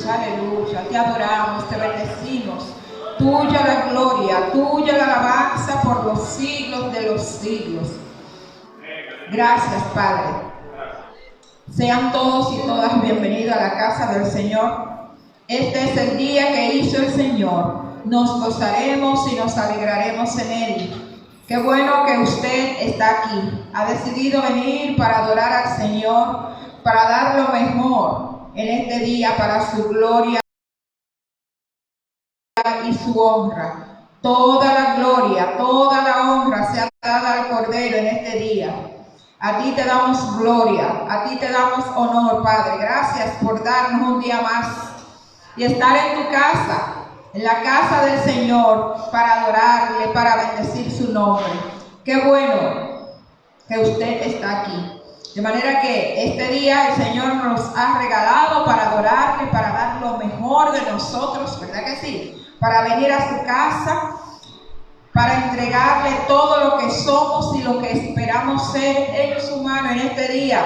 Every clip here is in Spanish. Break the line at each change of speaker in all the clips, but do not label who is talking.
aleluya. Te adoramos, te bendecimos. Tuya la gloria, tuya la alabanza por los siglos de los siglos. Gracias, Padre. Sean todos y todas bienvenidos a la casa del Señor. Este es el día que hizo el Señor. Nos gozaremos y nos alegraremos en Él. Qué bueno que usted está aquí. Ha decidido venir para adorar al Señor, para dar lo mejor en este día para su gloria y su honra. Toda la gloria, toda la honra sea dada al Cordero en este día. A ti te damos gloria, a ti te damos honor, Padre. Gracias por darnos un día más y estar en tu casa, en la casa del Señor, para adorarle, para bendecir su nombre. Qué bueno que usted está aquí. De manera que este día el Señor nos ha regalado para adorarle, para dar lo mejor de nosotros, ¿verdad que sí? Para venir a su casa, para entregarle todo lo que somos y lo que esperamos ser en su mano en este día.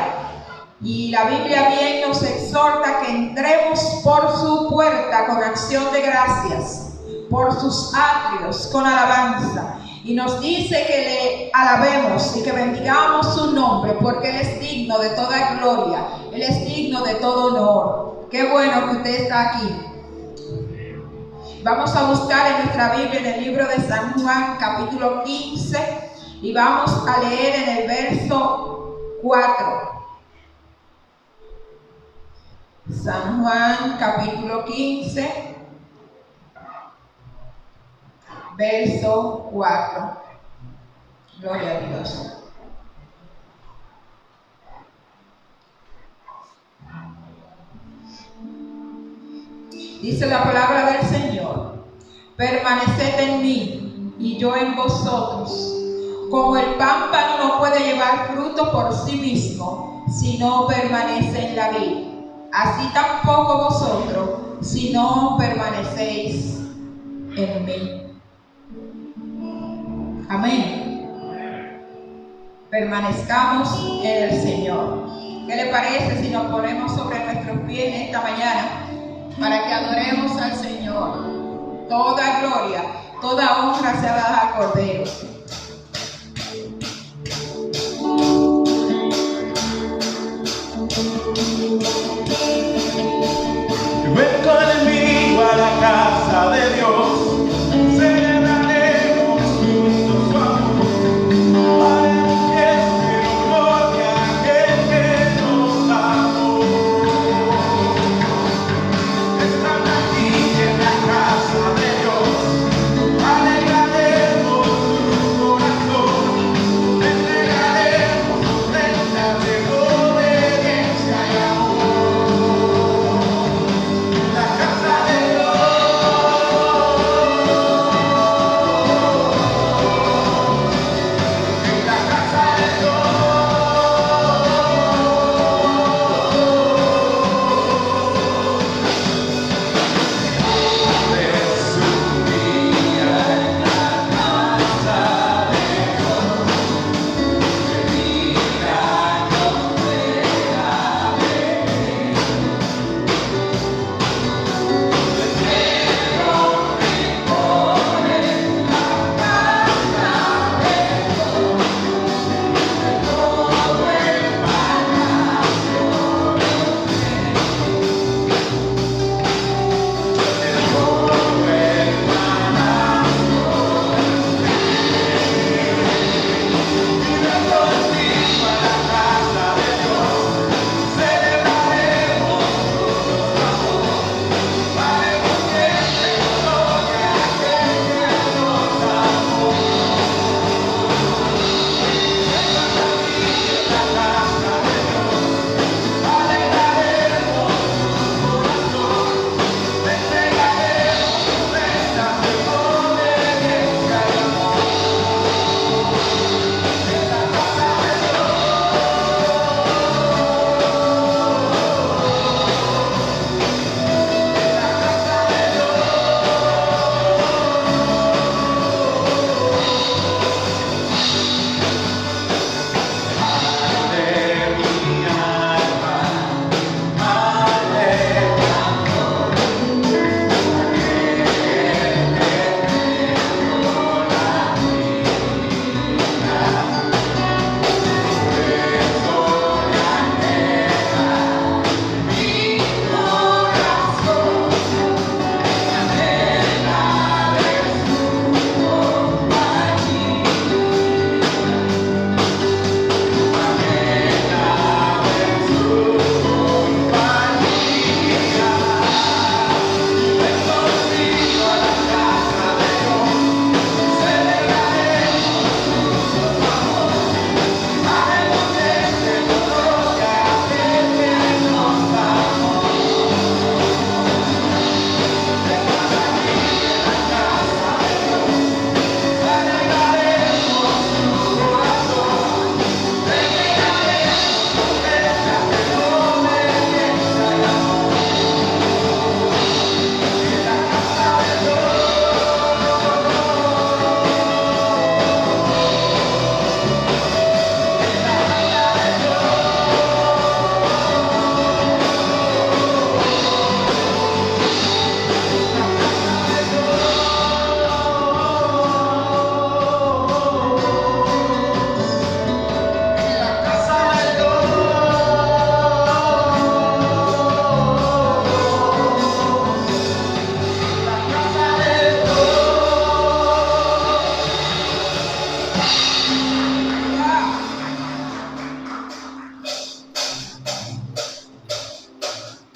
Y la Biblia bien nos exhorta que entremos por su puerta con acción de gracias, por sus atrios con alabanza. Y nos dice que le alabemos y que bendigamos su nombre, porque Él es digno de toda gloria, Él es digno de todo honor. Qué bueno que usted está aquí. Vamos a buscar en nuestra Biblia en el libro de San Juan, capítulo 15, y vamos a leer en el verso 4. San Juan, capítulo 15, verso 4. Gloria a Dios. Dice la palabra del Señor: permaneced en mí y yo en vosotros. Como el pámpano no puede llevar fruto por sí mismo si no permanece en la vid, así tampoco vosotros si no permanecéis en mí. Amén. Permanezcamos en el Señor. ¿Qué le parece si nos ponemos sobre nuestros pies en esta mañana para que adoremos al Señor? Toda gloria, toda honra sea dada al Cordero.
Ven conmigo a la casa de Dios.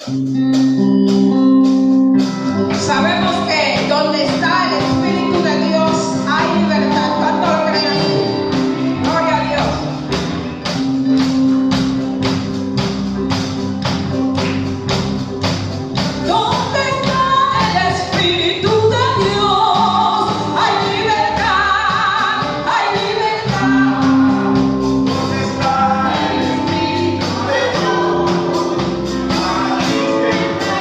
Sabemos que donde está el Espíritu de Dios hay libertad. ¿Cuánto lo creen así? Gloria a Dios. Donde está el Espíritu de Dios hay libertad, hay libertad.
¿Dónde está el Espíritu de Dios? Ahí está.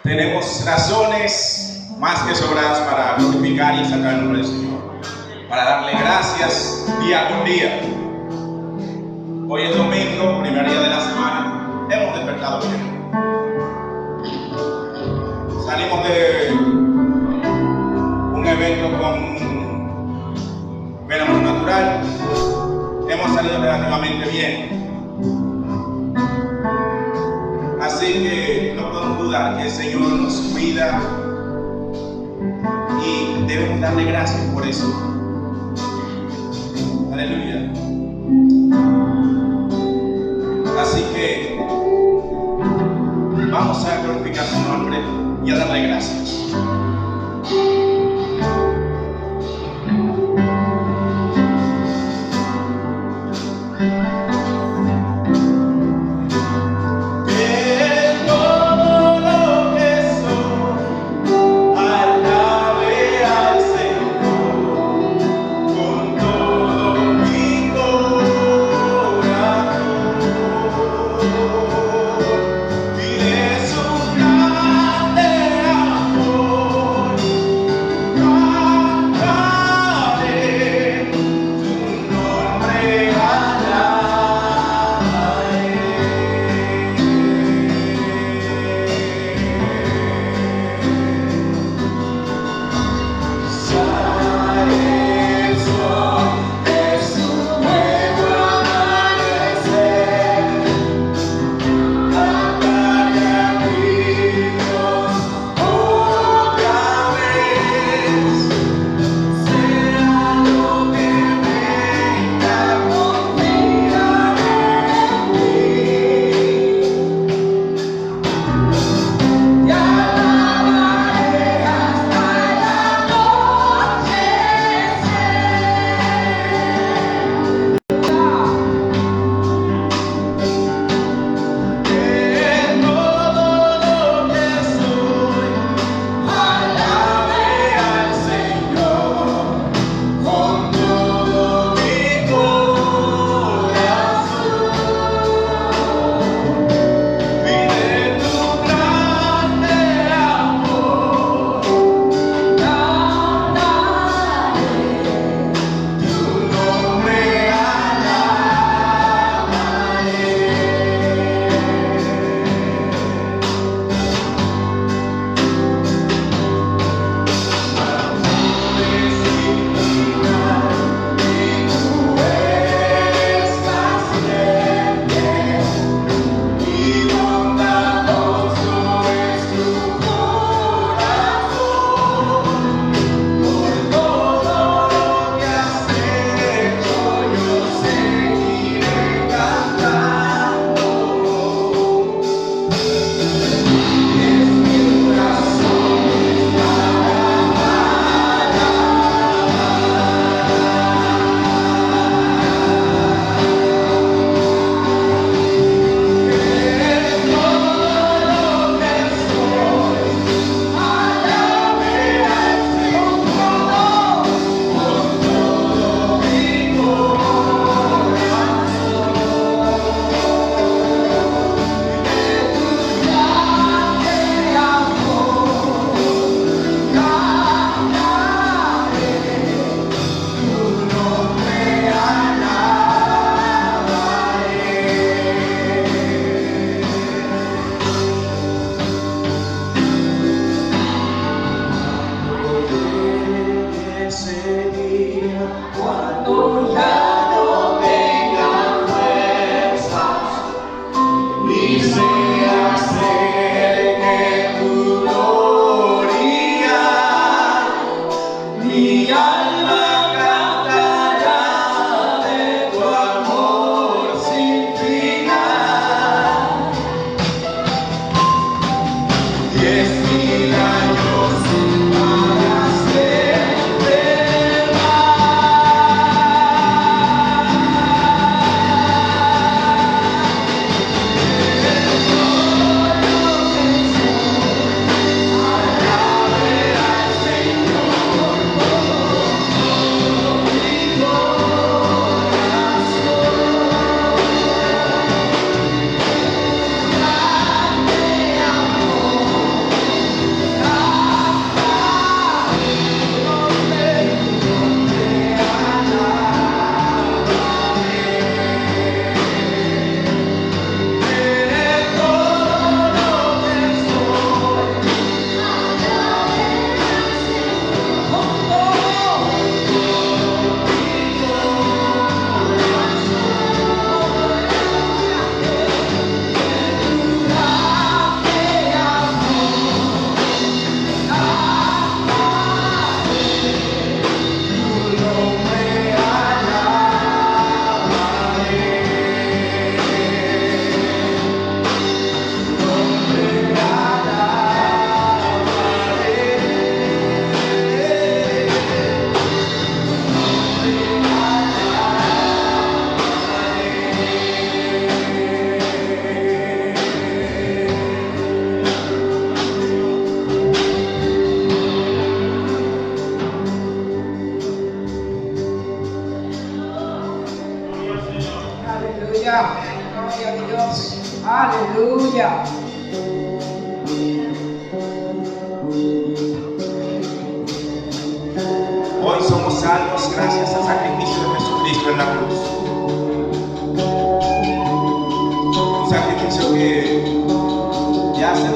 tenemos razones más que sobradas para glorificar y exaltar el nombre del Señor, para darle gracias día con día. Hoy es domingo, primer día de la semana, hemos despertado bien. Salimos de un evento con fenómeno natural, hemos salido relativamente bien. Así que no podemos dudar que el Señor nos cuida y debemos darle gracias por eso. Aleluya. Así que vamos a glorificar su nombre y a darle gracias.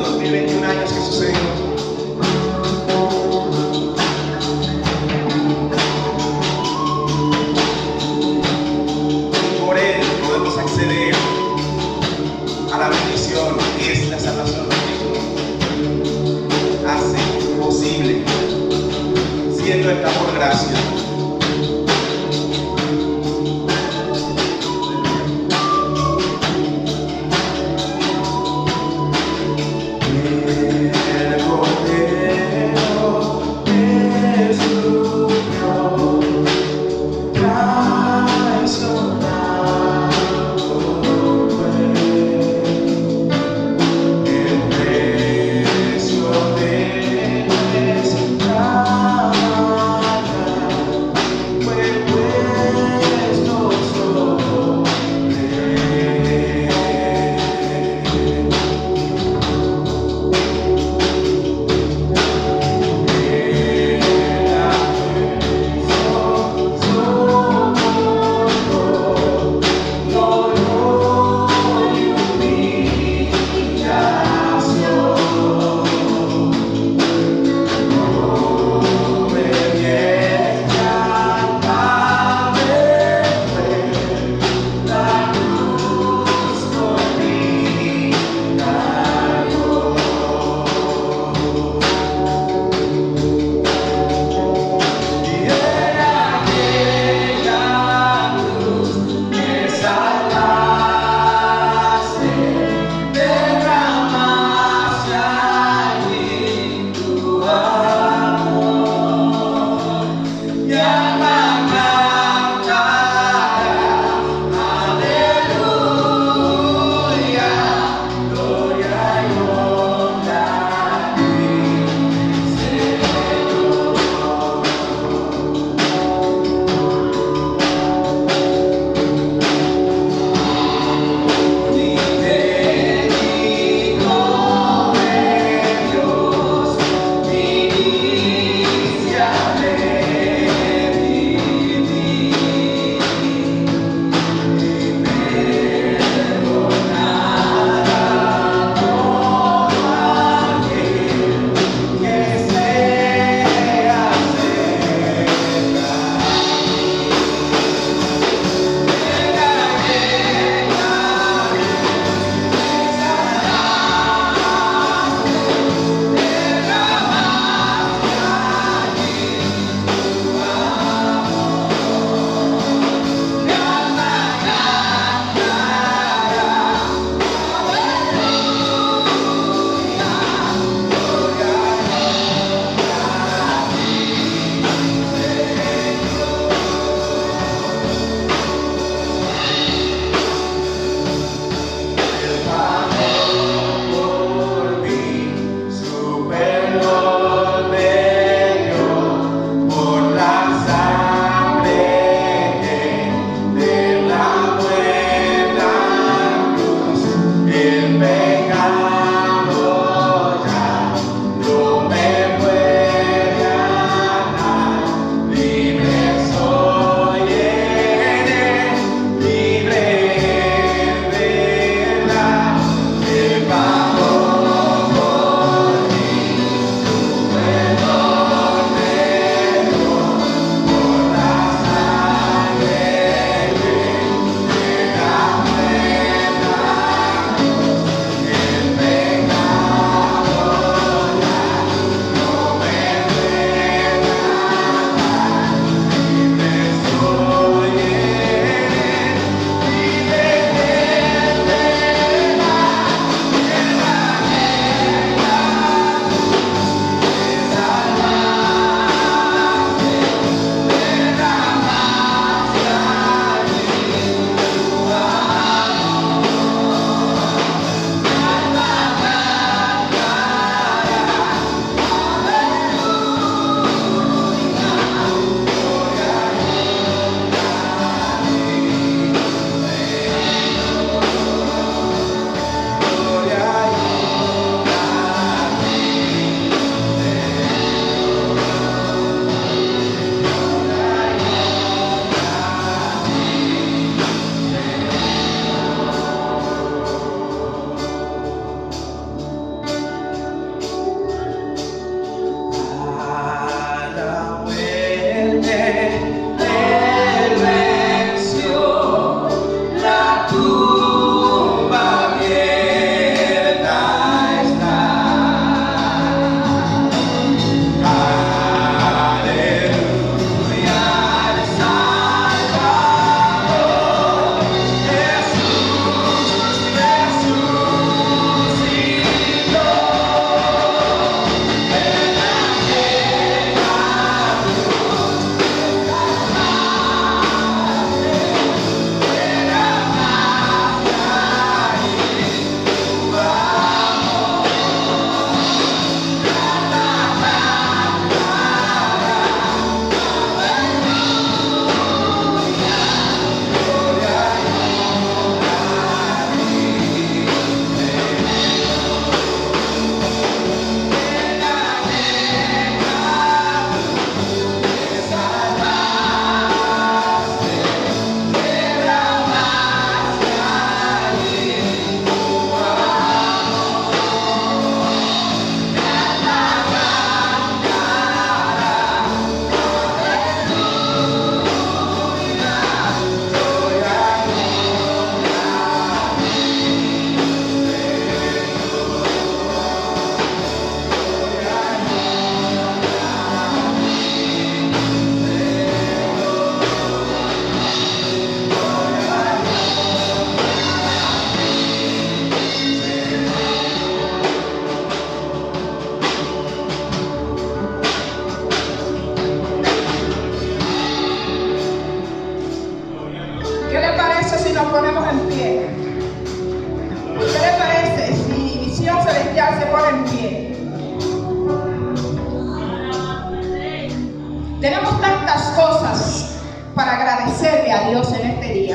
2021 años que sucedió. Por Él podemos acceder a la bendición que es la salvación de Cristo. Hace posible, siendo esta por gracia.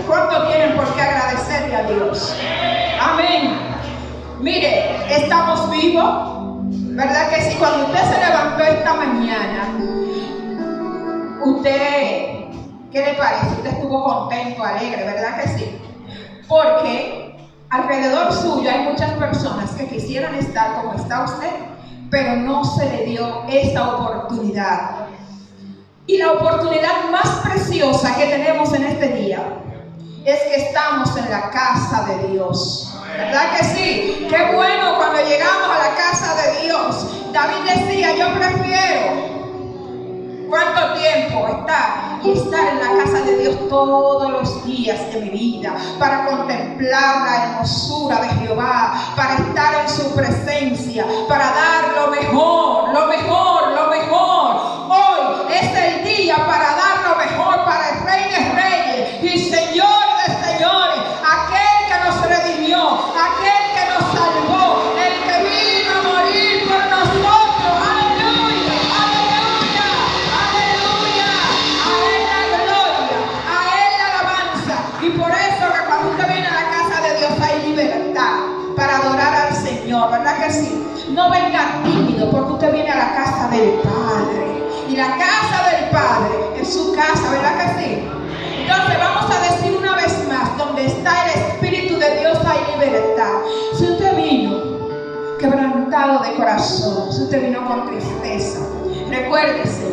día. ¿Cuánto tienen por qué agradecerle a Dios? Amén. Mire, estamos vivos. ¿Verdad que sí? Cuando usted se levantó esta mañana, usted, ¿qué le parece? Usted estuvo contento, alegre, ¿verdad que sí? Porque alrededor suyo hay muchas personas que quisieran estar como está usted, pero no se le dio esta oportunidad. Y la oportunidad más preciosa que tenemos en este día es que estamos en la casa de Dios. ¿Verdad que sí? Qué bueno cuando llegamos a la casa de Dios. David decía, yo prefiero ¿cuánto tiempo estar en la casa de Dios todos los días de mi vida? Para contemplar la hermosura de Jehová, para estar en su presencia, para dar lo mejor, lo mejor, lo mejor. Hoy es el día para dar lo mejor para el Rey de Reyes y Señor de Señores, aquel que nos redimió, aquel que nos salvó, el que vino a morir por nosotros. Aleluya, aleluya, aleluya. A Él la gloria, a Él la alabanza. Y por eso que cuando usted viene a la casa de Dios hay libertad para adorar al Señor, ¿verdad que sí? No venga tímido porque usted viene a la casa del Padre. Y la casa del Padre es su casa, ¿verdad que sí? Entonces vamos a decir una vez más, donde está el Espíritu de Dios hay libertad. Si usted vino quebrantado de corazón, si usted vino con tristeza, recuérdese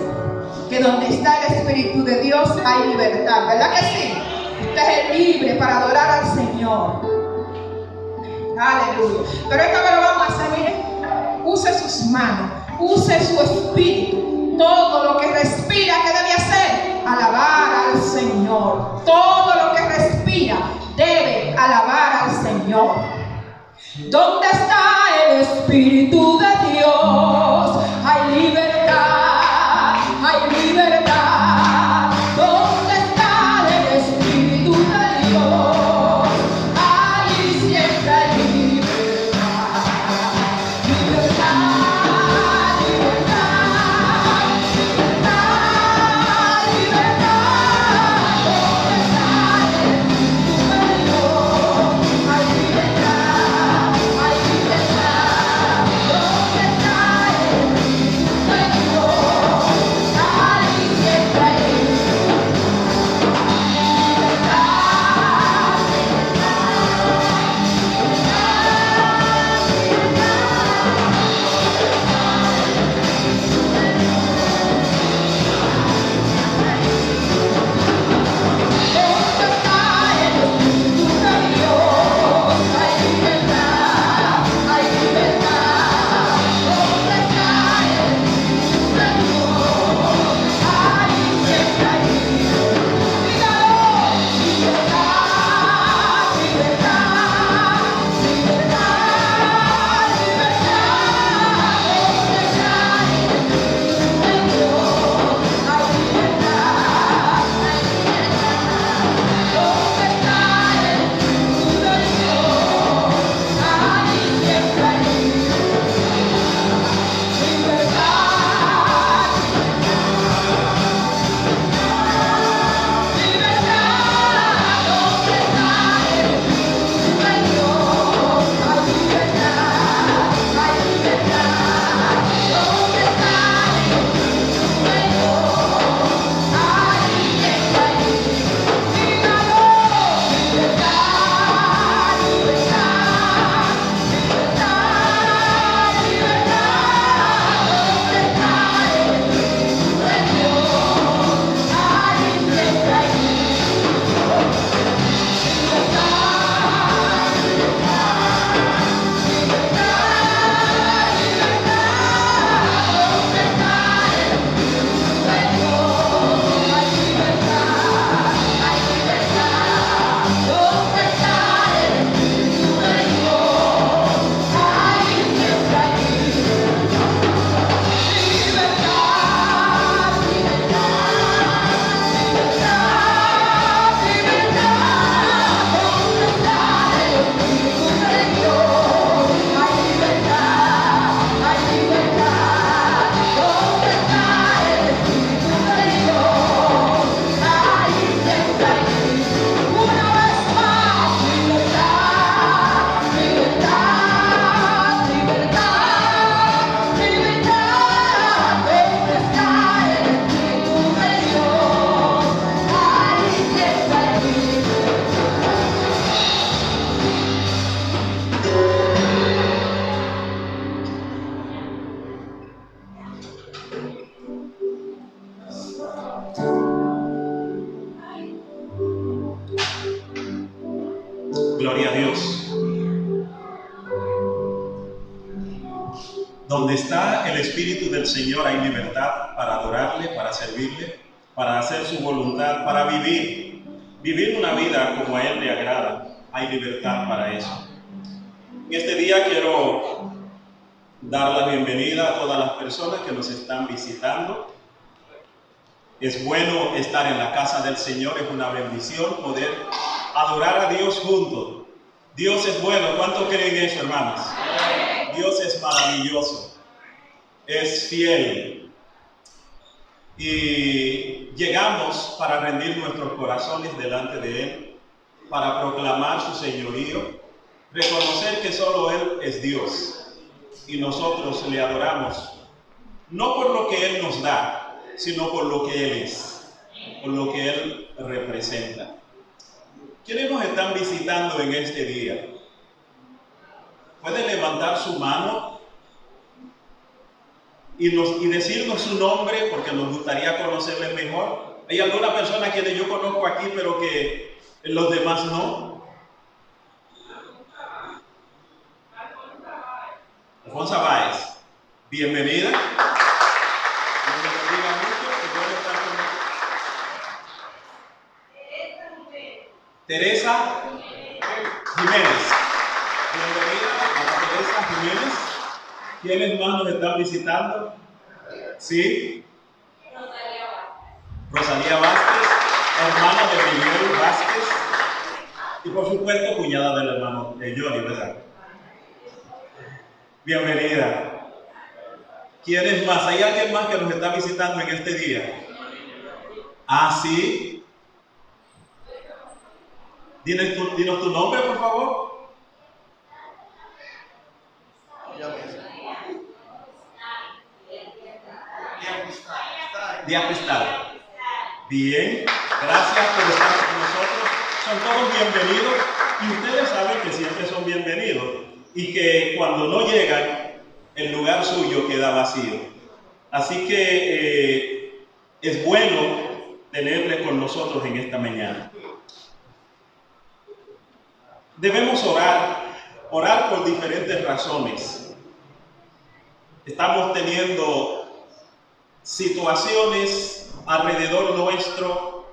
que donde está el Espíritu de Dios hay libertad, ¿verdad que sí? Usted es libre para adorar al Señor. Aleluya. Pero esta vez lo vamos a hacer, mire, use sus manos, use su espíritu. Todo lo que respira, ¿qué debe hacer? Alabar al Señor. Todo lo que respira debe alabar al Señor. ¿Dónde está el Espíritu de Dios? Hay libertad, hay libertad. ¿Dónde está el Espíritu de Dios? Allí siempre hay libertad. Libertad.
Gloria a Dios. Donde está el Espíritu del Señor hay libertad para adorarle, para servirle, para hacer su voluntad, para vivir una vida como a Él le agrada. Hay libertad para eso. En este día quiero dar la bienvenida a todas las personas que nos están visitando. Es bueno estar en la casa del Señor, es una bendición poder adorar a Dios juntos. Dios es bueno. ¿Cuánto creen eso, hermanos? Dios es maravilloso, es fiel. Y llegamos para rendir nuestros corazones delante de Él, para proclamar su señorío, reconocer que solo Él es Dios y nosotros le adoramos, no por lo que Él nos da, sino por lo que Él es, por lo que Él representa. ¿Quiénes nos están visitando en este día? ¿Pueden levantar su mano y decirnos su nombre, porque nos gustaría conocerle mejor? Hay alguna persona que yo conozco aquí, pero que los demás no. Alfonso Báez, bienvenida. Teresa Jiménez. Bienvenida a Teresa Jiménez. ¿Quiénes más nos están visitando? ¿Sí? Rosalía Vázquez, hermana de Miguel Vázquez. Y por supuesto, cuñada del hermano de Johnny, ¿verdad? Bienvenida. ¿Quiénes más? ¿Hay alguien más que nos está visitando en este día? Ah, sí. Dinos tu nombre, por favor. Diapestal. Bien, gracias por estar con nosotros. Son todos bienvenidos y ustedes saben que siempre son bienvenidos y que cuando no llegan, el lugar suyo queda vacío. Así que es bueno tenerle con nosotros en esta mañana. Debemos orar por diferentes razones. Estamos teniendo situaciones alrededor nuestro,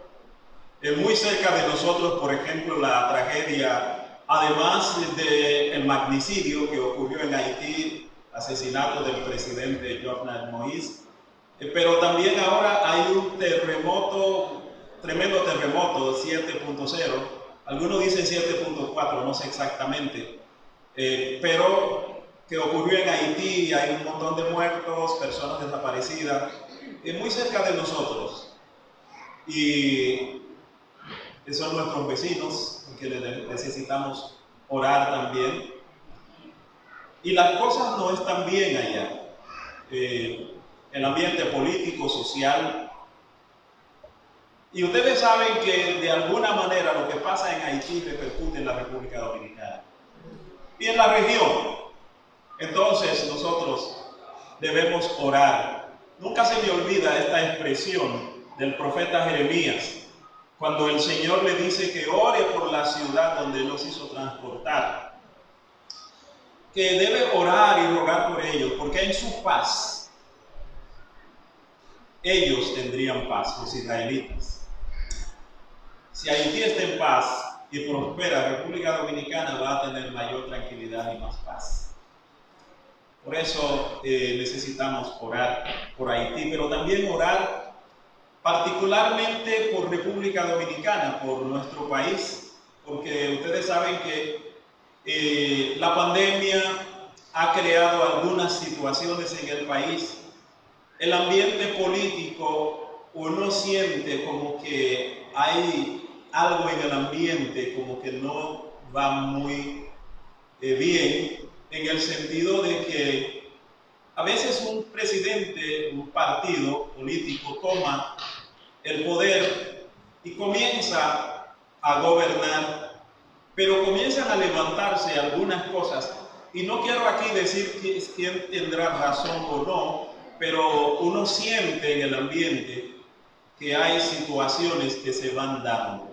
muy cerca de nosotros, por ejemplo, la tragedia, además del magnicidio que ocurrió en Haití, asesinato del presidente Jovenel Moïse, pero también ahora hay un tremendo terremoto, 7.0, algunos dicen 7.4, no sé exactamente, pero que ocurrió en Haití, hay un montón de muertos, personas desaparecidas, muy cerca de nosotros, y son nuestros vecinos, que necesitamos orar también, y las cosas no están bien allá, el ambiente político, social, y ustedes saben que de alguna manera lo que pasa en Haití repercute en la República Dominicana y en la región. Entonces nosotros debemos orar. Nunca se me olvida esta expresión del profeta Jeremías, cuando el Señor le dice que ore por la ciudad donde Él nos hizo transportar, que debe orar y rogar por ellos, porque en su paz ellos tendrían paz, los israelitas. Si Haití está en paz y prospera, República Dominicana va a tener mayor tranquilidad y más paz. Por eso necesitamos orar por Haití, pero también orar particularmente por República Dominicana, por nuestro país, porque ustedes saben que la pandemia ha creado algunas situaciones en el país. El ambiente político, uno siente como que hay algo en el ambiente como que no va muy bien, en el sentido de que a veces un presidente, un partido político toma el poder y comienza a gobernar, pero comienzan a levantarse algunas cosas, y no quiero aquí decir quién tendrá razón o no,
pero uno siente en el ambiente que hay situaciones que se van dando.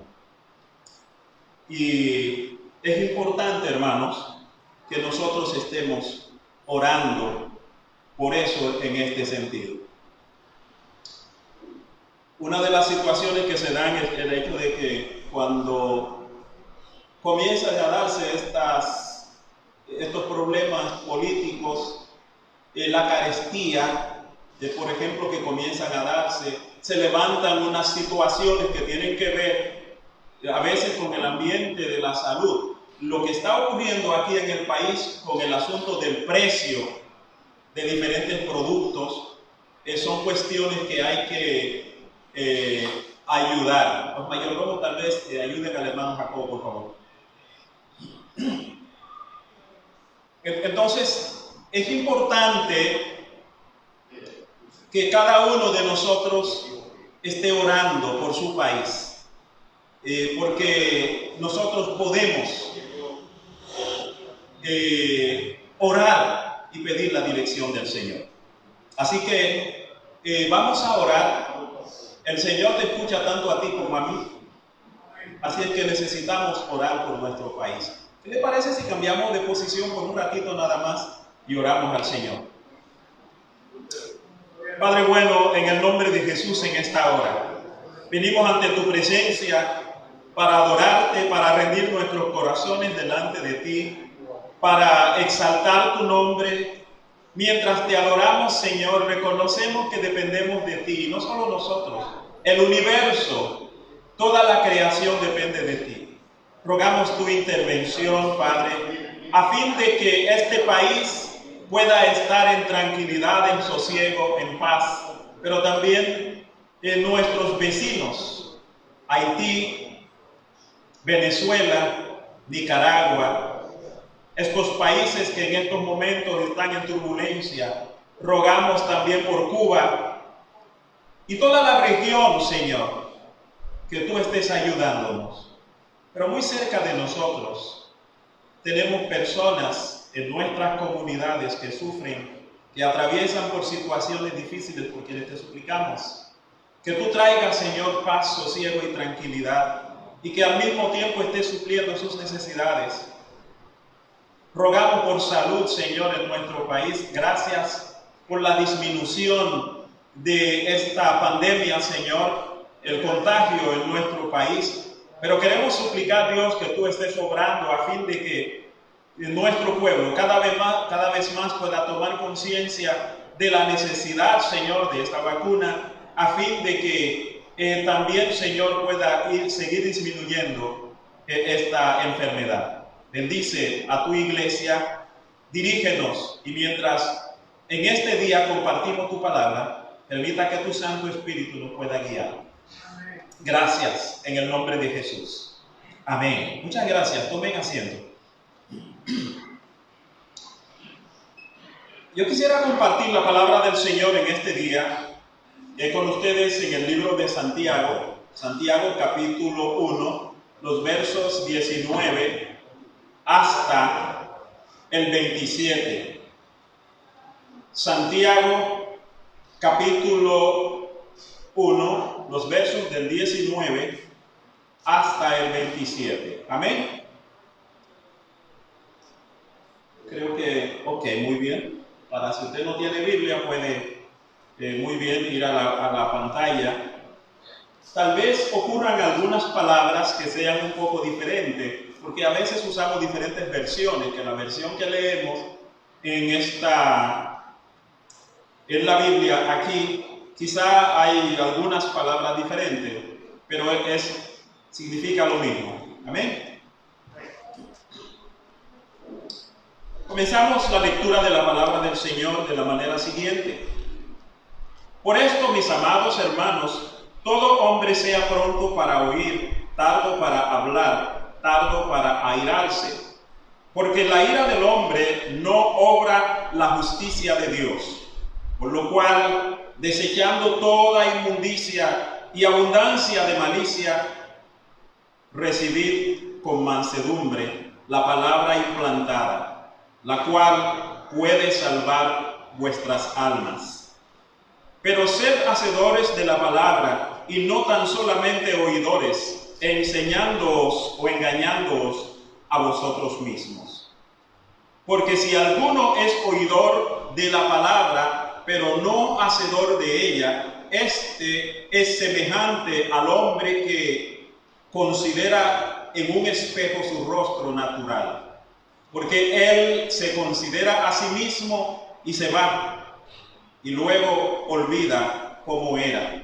Y es importante, hermanos, que nosotros estemos orando por eso en este sentido. Una de las situaciones que se dan es el hecho de que cuando comienzan a darse estos problemas políticos, la carestía, por ejemplo, que comienzan a darse, se levantan unas situaciones que tienen que ver a veces con el ambiente de la salud. Lo que está ocurriendo aquí en el país con el asunto del precio de diferentes productos son cuestiones que hay que ayudar. Los mayordomos tal vez ayuden al hermano Jacobo, por favor. Entonces, es importante que cada uno de nosotros esté orando por su país, porque nosotros podemos orar y pedir la dirección del Señor. Así que vamos a orar. El Señor te escucha tanto a ti como a mí, así es que necesitamos orar por nuestro país. ¿Qué le parece si cambiamos de posición por un ratito nada más y oramos al Señor? Padre bueno, en el nombre de Jesús en esta hora, venimos ante tu presencia para adorarte, para rendir nuestros corazones delante de ti, para exaltar tu nombre. Mientras te adoramos, Señor, reconocemos que dependemos de ti, no solo nosotros, el universo, toda la creación depende de ti. Rogamos tu intervención, Padre, a fin de que este país pueda estar en tranquilidad, en sosiego, en paz, pero también en nuestros vecinos, Haití, Venezuela, Nicaragua, estos países que en estos momentos están en turbulencia. Rogamos también por Cuba y toda la región, Señor, que tú estés ayudándonos. Pero muy cerca de nosotros tenemos personas en nuestras comunidades que sufren, que atraviesan por situaciones difíciles, por quienes te suplicamos que tú traigas, Señor, paz, sosiego y tranquilidad, y que al mismo tiempo estés supliendo sus necesidades. Rogamos por salud, Señor, en nuestro país. Gracias por la disminución de esta pandemia, Señor, el contagio en nuestro país. Pero queremos suplicar, Dios, que tú estés obrando a fin de que nuestro pueblo cada vez más pueda tomar conciencia de la necesidad, Señor, de esta vacuna, a fin de que también, Señor, pueda seguir disminuyendo esta enfermedad. Bendice a tu iglesia, dirígenos, y mientras en este día compartimos tu palabra, permita que tu Santo Espíritu nos pueda guiar. Gracias en el nombre de Jesús. Amén. Muchas gracias. Tomen asiento. Yo quisiera compartir la palabra del Señor en este día con ustedes en el libro de Santiago, capítulo 1, los versos 19 hasta el 27. Santiago, capítulo 1, los versos del 19 hasta el 27. Amén. Creo que, muy bien. Para si usted no tiene Biblia, puede muy bien ir a la pantalla. Tal vez ocurran algunas palabras que sean un poco diferentes, porque a veces usamos diferentes versiones, que la versión que leemos en la Biblia aquí, quizá hay algunas palabras diferentes, pero significa lo mismo. Amén. Comenzamos la lectura de la palabra del Señor de la manera siguiente. Por esto, mis amados hermanos, todo hombre sea pronto para oír, tardo para hablar, tardo para airarse, porque la ira del hombre no obra la justicia de Dios. Por lo cual, desechando toda inmundicia y abundancia de malicia, recibid con mansedumbre la palabra implantada, la cual puede salvar vuestras almas. Pero sed hacedores de la palabra, y no tan solamente oidores, enseñándoos o engañándoos a vosotros mismos. Porque si alguno es oidor de la palabra, pero no hacedor de ella, este es semejante al hombre que considera en un espejo su rostro natural. Porque él se considera a sí mismo y se va, y luego olvida cómo era.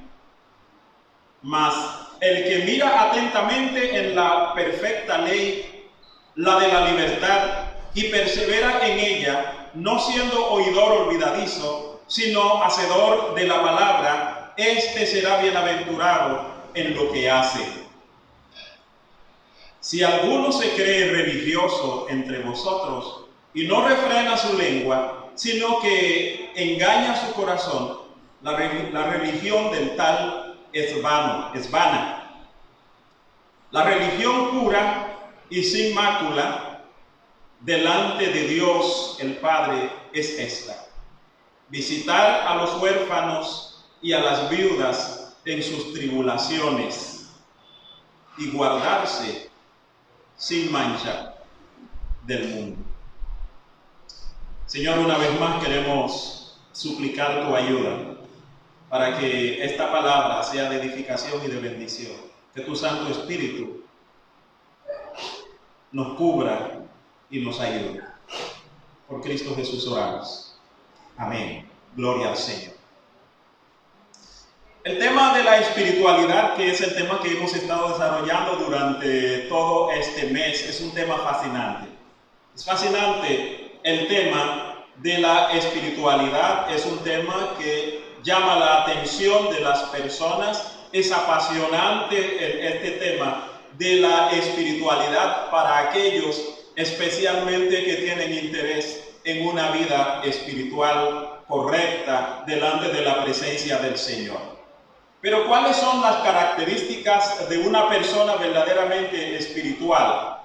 Mas el que mira atentamente en la perfecta ley, la de la libertad, y persevera en ella, no siendo oidor olvidadizo, sino hacedor de la palabra, este será bienaventurado en lo que hace. Si alguno se cree religioso entre vosotros y no refrena su lengua, sino que engaña su corazón, la religión del tal es vana. La religión pura y sin mácula delante de Dios el Padre es esta: visitar a los huérfanos y a las viudas en sus tribulaciones y guardarse sin mancha del mundo. Señor, una vez más queremos suplicar tu ayuda para que esta palabra sea de edificación y de bendición. Que tu Santo Espíritu nos cubra y nos ayude. Por Cristo Jesús oramos. Amén. Gloria al Señor. El tema de la espiritualidad, que es el tema que hemos estado desarrollando durante todo este mes, es un tema fascinante. Es fascinante el tema de la espiritualidad, es un tema que llama la atención de las personas. Es apasionante este tema de la espiritualidad para aquellos especialmente que tienen interés en una vida espiritual correcta delante de la presencia del Señor. Pero ¿cuáles son las características de una persona verdaderamente espiritual?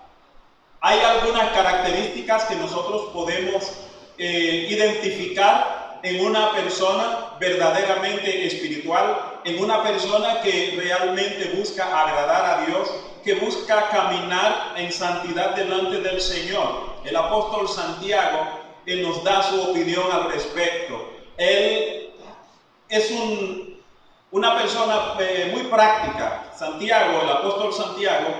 Hay algunas características que nosotros podemos identificar en una persona verdaderamente espiritual, en una persona que realmente busca agradar a Dios, que busca caminar en santidad delante del Señor. El apóstol Santiago nos da su opinión al respecto. Él es una persona muy práctica. Santiago, el apóstol Santiago,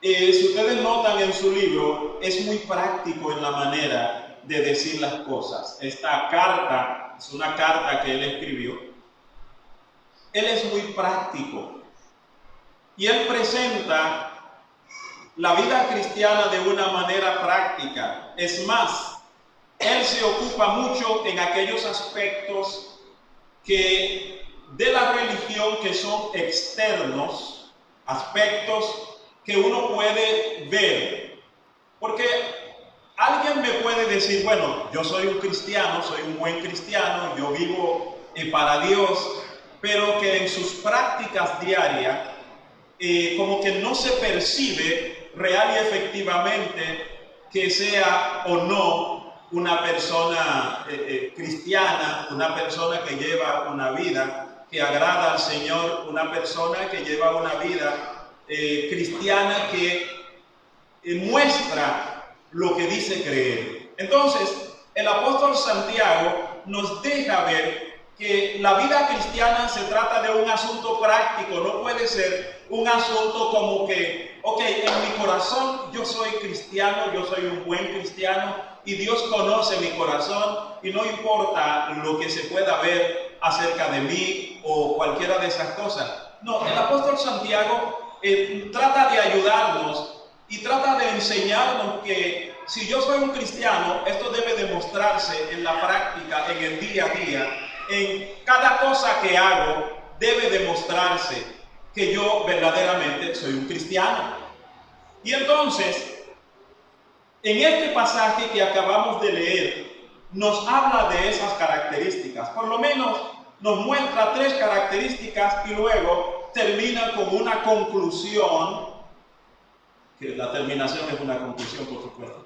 si ustedes notan en su libro, es muy práctico en la manera de decir las cosas. Esta carta es una carta que él escribió. Él es muy práctico y él presenta la vida cristiana de una manera práctica. Es más, él se ocupa mucho en aquellos aspectos de la religión que son externos, aspectos que uno puede ver. Porque alguien me puede decir, bueno, yo soy un cristiano, soy un buen cristiano, yo vivo para Dios, pero que en sus prácticas diarias como que no se percibe real y efectivamente que sea o no una persona cristiana, una persona que lleva una vida que agrada al Señor, una persona que lleva una vida cristiana que muestra lo que dice creer. Entonces, el apóstol Santiago nos deja ver que la vida cristiana se trata de un asunto práctico, no puede ser un asunto como que, ok, en mi corazón yo soy cristiano, yo soy un buen cristiano y Dios conoce mi corazón y no importa lo que se pueda ver acerca de mí o cualquiera de esas cosas. No, el apóstol Santiago trata de ayudarnos y trata de enseñarnos que si yo soy un cristiano, esto debe demostrarse en la práctica, en el día a día. En cada cosa que hago debe demostrarse que yo verdaderamente soy un cristiano. Y entonces, en este pasaje que acabamos de leer, nos habla de esas características. Por lo menos nos muestra 3 características y luego termina con una conclusión, que la terminación es una conclusión, por supuesto.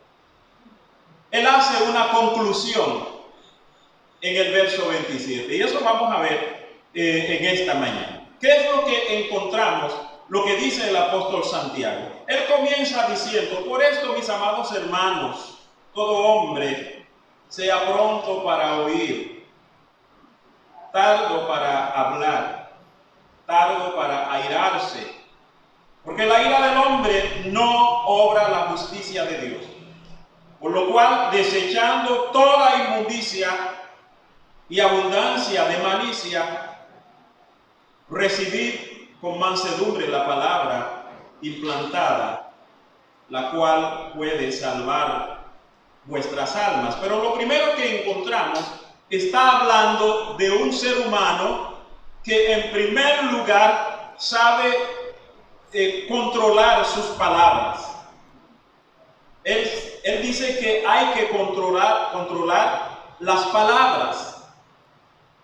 Él hace una conclusión en el verso 27. Y eso vamos a ver en esta mañana. ¿Qué es lo que encontramos? Lo que dice el apóstol Santiago. Él comienza diciendo: por esto, mis amados hermanos, todo hombre sea pronto para oír, tardo para hablar, tardo para airarse, porque la ira del hombre no obra la justicia de Dios. Por lo cual, desechando toda inmundicia y abundancia de malicia, recibid con mansedumbre la palabra implantada, la cual puede salvar vuestras almas. Pero lo primero que encontramos está hablando de un ser humano que en primer lugar sabe controlar sus palabras. Él dice que hay que controlar las palabras.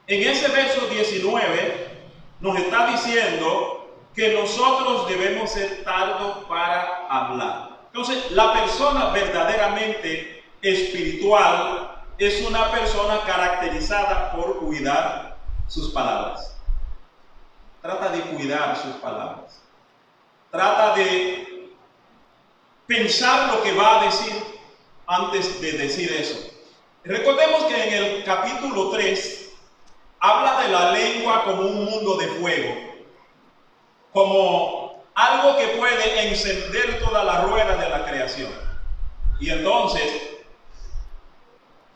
En ese verso 19 nos está diciendo que nosotros debemos ser tardos para hablar. Entonces, la persona verdaderamente espiritual es una persona caracterizada por cuidar sus palabras. Trata de cuidar sus palabras. Trata de pensar lo que va a decir antes de decir eso. Recordemos que en el capítulo 3 habla de la lengua como un mundo de fuego, como algo que puede encender toda la rueda de la creación. Y entonces,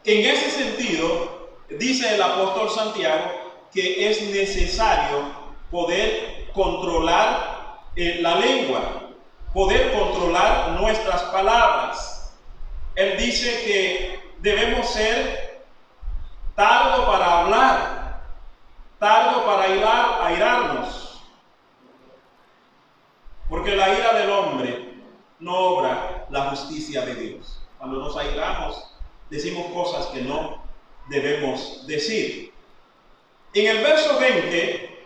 en ese sentido, dice el apóstol Santiago que es necesario poder controlar la lengua, poder controlar nuestras palabras. Él dice que debemos ser tardo para hablar, tardo para airarnos, porque la ira del hombre no obra la justicia de Dios. Cuando nos airamos, decimos cosas que no debemos decir. En el verso 20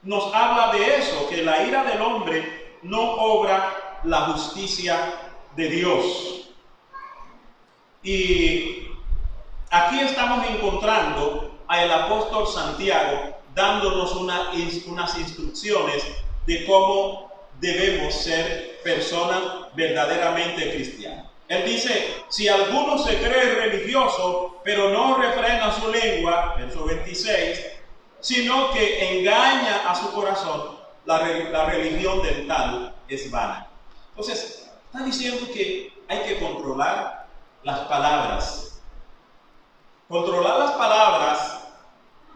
nos habla de eso, que la ira del hombre no obra la justicia de Dios. Y aquí estamos encontrando al apóstol Santiago dándonos unas instrucciones de cómo debemos ser personas verdaderamente cristianas. Él dice: si alguno se cree religioso, pero no refrena su lengua, verso 26, sino que engaña a su corazón, la religión del tal es vana. Entonces, está diciendo que hay que controlar las palabras. Controlar las palabras,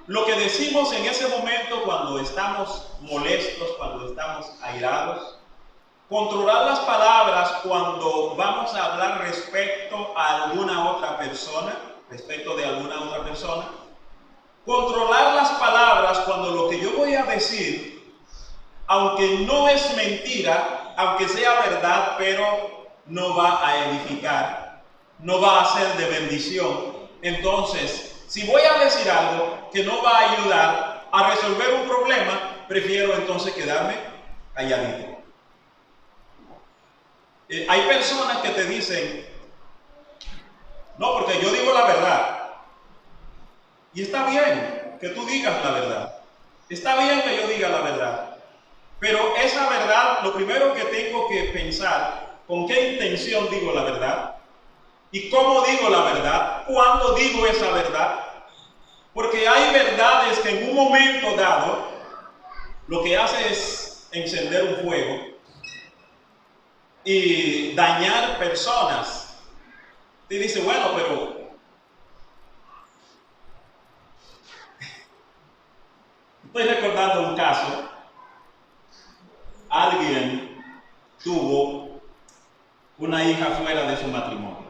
lo que decimos en ese momento cuando estamos molestos, cuando estamos airados. Controlar las palabras cuando vamos a hablar respecto a alguna otra persona, respecto de alguna otra persona. Controlar las palabras cuando lo que yo voy a decir, aunque no es mentira, aunque sea verdad, pero no va a edificar, no va a ser de bendición. Entonces, si voy a decir algo que no va a ayudar a resolver un problema, prefiero entonces quedarme calladito. Hay personas que te dicen: no, porque yo digo la verdad. Y está bien que tú digas la verdad. Está bien que yo diga la verdad. Pero esa verdad, lo primero que tengo que pensar, ¿con qué intención digo la verdad? ¿Y cómo digo la verdad? ¿Cuándo digo esa verdad? Porque hay verdades que en un momento dado lo que hace es encender un fuego y dañar personas. Y dice: bueno, pero estoy recordando un caso. Alguien tuvo una hija fuera de su matrimonio.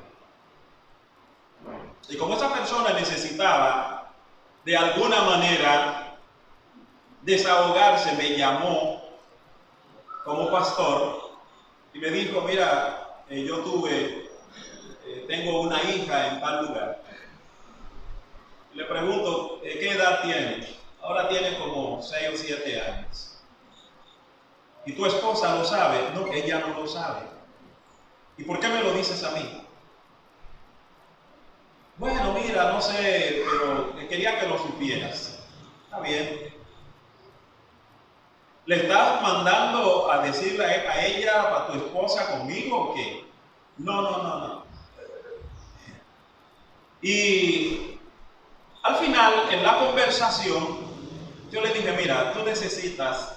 Y como esa persona necesitaba de alguna manera desahogarse, me llamó como pastor y me dijo: mira, yo tengo una hija en tal lugar. Y le pregunto: ¿qué edad tiene? Ahora tiene como 6 o 7 años. ¿Y tu esposa lo sabe? No, ella no lo sabe. ¿Y por qué me lo dices a mí? Bueno, mira, no sé, pero quería que lo supieras. Está bien. ¿Le estás mandando a decirle a ella, a tu esposa, conmigo o qué? No. Y al final, en la conversación, yo le dije, mira, tú necesitas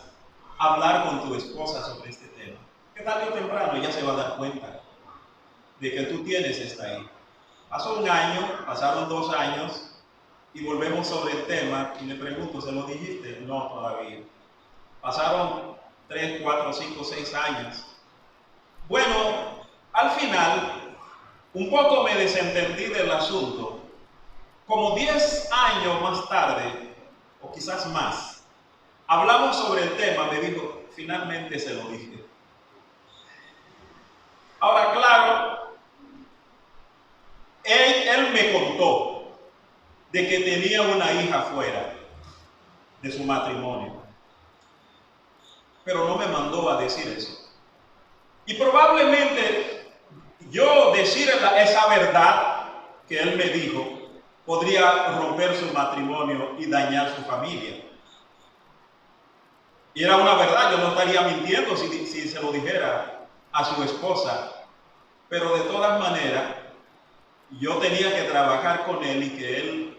hablar con tu esposa sobre este tema. Que tarde o temprano ella se va a dar cuenta de que tú tienes esta hija. Pasó un año, pasaron 2 años y volvemos sobre el tema y le pregunto, ¿se lo dijiste? No, todavía. Pasaron 3, 4, 5, 6 años. Bueno, al final, un poco me desentendí del asunto. Como 10 años más tarde, o quizás más, hablamos sobre el tema, me dijo, finalmente se lo dije. Ahora, claro, él me contó de que tenía una hija fuera de su matrimonio, pero no me mandó a decir eso. Y probablemente yo decir esa verdad que él me dijo podría romper su matrimonio y dañar su familia. Y era una verdad, yo no estaría mintiendo si se lo dijera a su esposa. Pero de todas maneras, yo tenía que trabajar con él y que él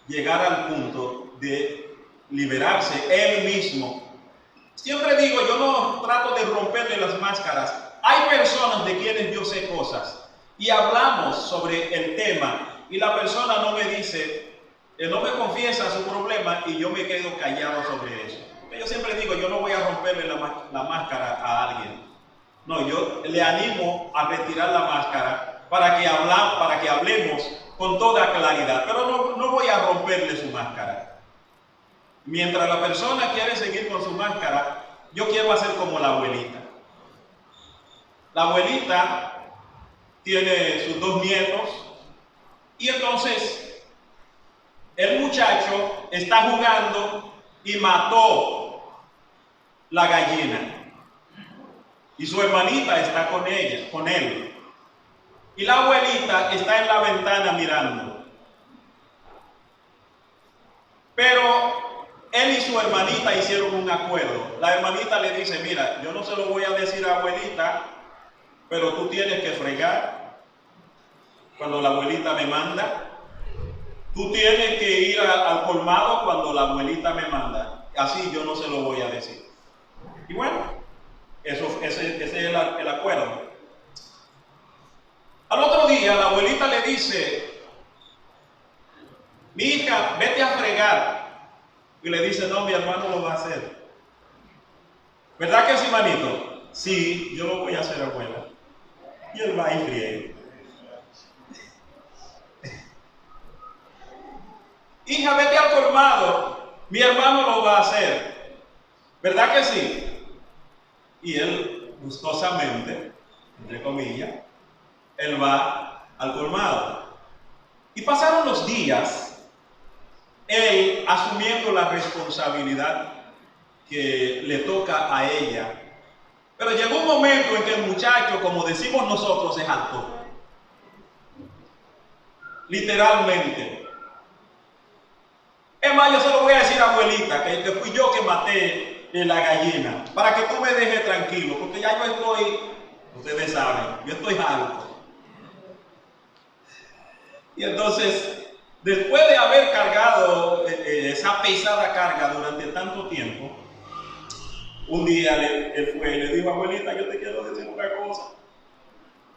llegara al punto de liberarse él mismo. Siempre digo, yo no trato de romperle las máscaras. Hay personas de quienes yo sé cosas y hablamos sobre el tema y la persona no me dice, no me confiesa su problema y yo me quedo callado sobre eso. Porque yo siempre digo, yo no voy a romperle la máscara a alguien. No, yo le animo a retirar la máscara para que hablemos con toda claridad, pero no voy a romperle su máscara. Mientras la persona quiere seguir con su máscara, yo quiero hacer como la abuelita. La abuelita tiene sus 2 nietos y entonces el muchacho está jugando y mató la gallina. Y su hermanita está con él. Y la abuelita está en la ventana mirando. Pero él y su hermanita hicieron un acuerdo. La hermanita le dice, mira, yo no se lo voy a decir a abuelita, pero tú tienes que fregar cuando la abuelita me manda. Tú tienes que ir al colmado cuando la abuelita me manda. Así yo no se lo voy a decir. Y bueno, ese es el acuerdo. Al otro día la abuelita le dice, mi hija, vete a fregar. Y le dice, no, mi hermano lo va a hacer. ¿Verdad que sí, manito? Sí, yo lo voy a hacer, abuela. Y él va y friega. Hija, vete al colmado. Mi hermano lo va a hacer. ¿Verdad que sí? Y él, gustosamente, entre comillas, él va al colmado. Y pasaron los días, él asumiendo la responsabilidad que le toca a ella. Pero llegó un momento en que el muchacho, como decimos nosotros, se hartó. Literalmente. Es más, yo se lo voy a decir a abuelita, que fui yo que maté la gallina, para que tú me dejes tranquilo, porque ya yo estoy, ustedes saben, yo estoy harto. Y entonces, después de haber cargado esa pesada carga durante tanto tiempo, un día él fue y le dijo, abuelita, yo te quiero decir una cosa.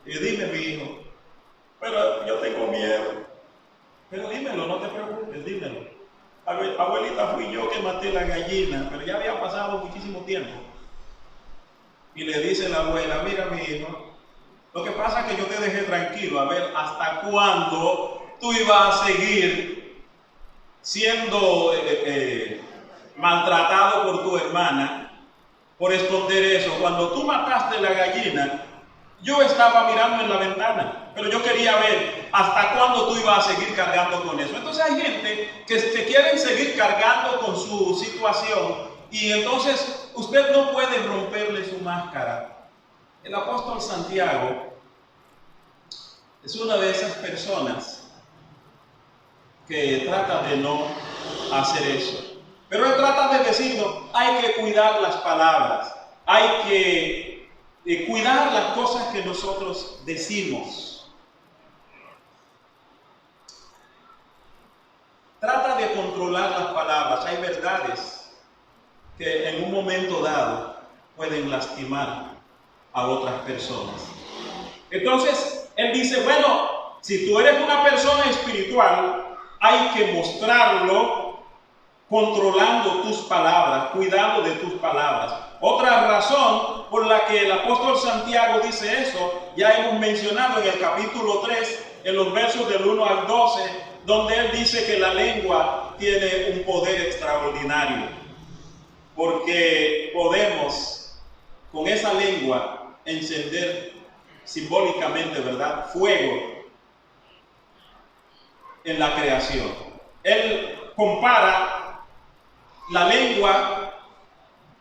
Y yo, dime, mi hijo, pero yo tengo miedo. Pero dímelo, no te preocupes, dímelo. Abuelita, fui yo que maté la gallina, pero ya había pasado muchísimo tiempo. Y le dice la abuela, mira, mi hijo, lo que pasa es que yo te dejé tranquilo, a ver hasta cuándo tú ibas a seguir siendo maltratado por tu hermana por esconder eso. Cuando tú mataste la gallina, yo estaba mirando en la ventana, pero yo quería ver hasta cuándo tú ibas a seguir cargando con eso. Entonces hay gente que quieren seguir cargando con su situación y entonces usted no puede romperle su máscara. El apóstol Santiago es una de esas personas que trata de no hacer eso. Pero él trata de decirnos, hay que cuidar las palabras, hay que cuidar las cosas que nosotros decimos. Trata de controlar las palabras. Hay verdades que en un momento dado pueden lastimar a otras personas. Entonces, él dice, bueno, si tú eres una persona espiritual, hay que mostrarlo controlando tus palabras, cuidando de tus palabras. Otra razón por la que el apóstol Santiago dice eso, ya hemos mencionado en el capítulo 3, en los versos del 1 al 12, donde él dice que la lengua tiene un poder extraordinario, porque podemos con esa lengua encender simbólicamente, ¿verdad?, fuego en la creación. Él compara la lengua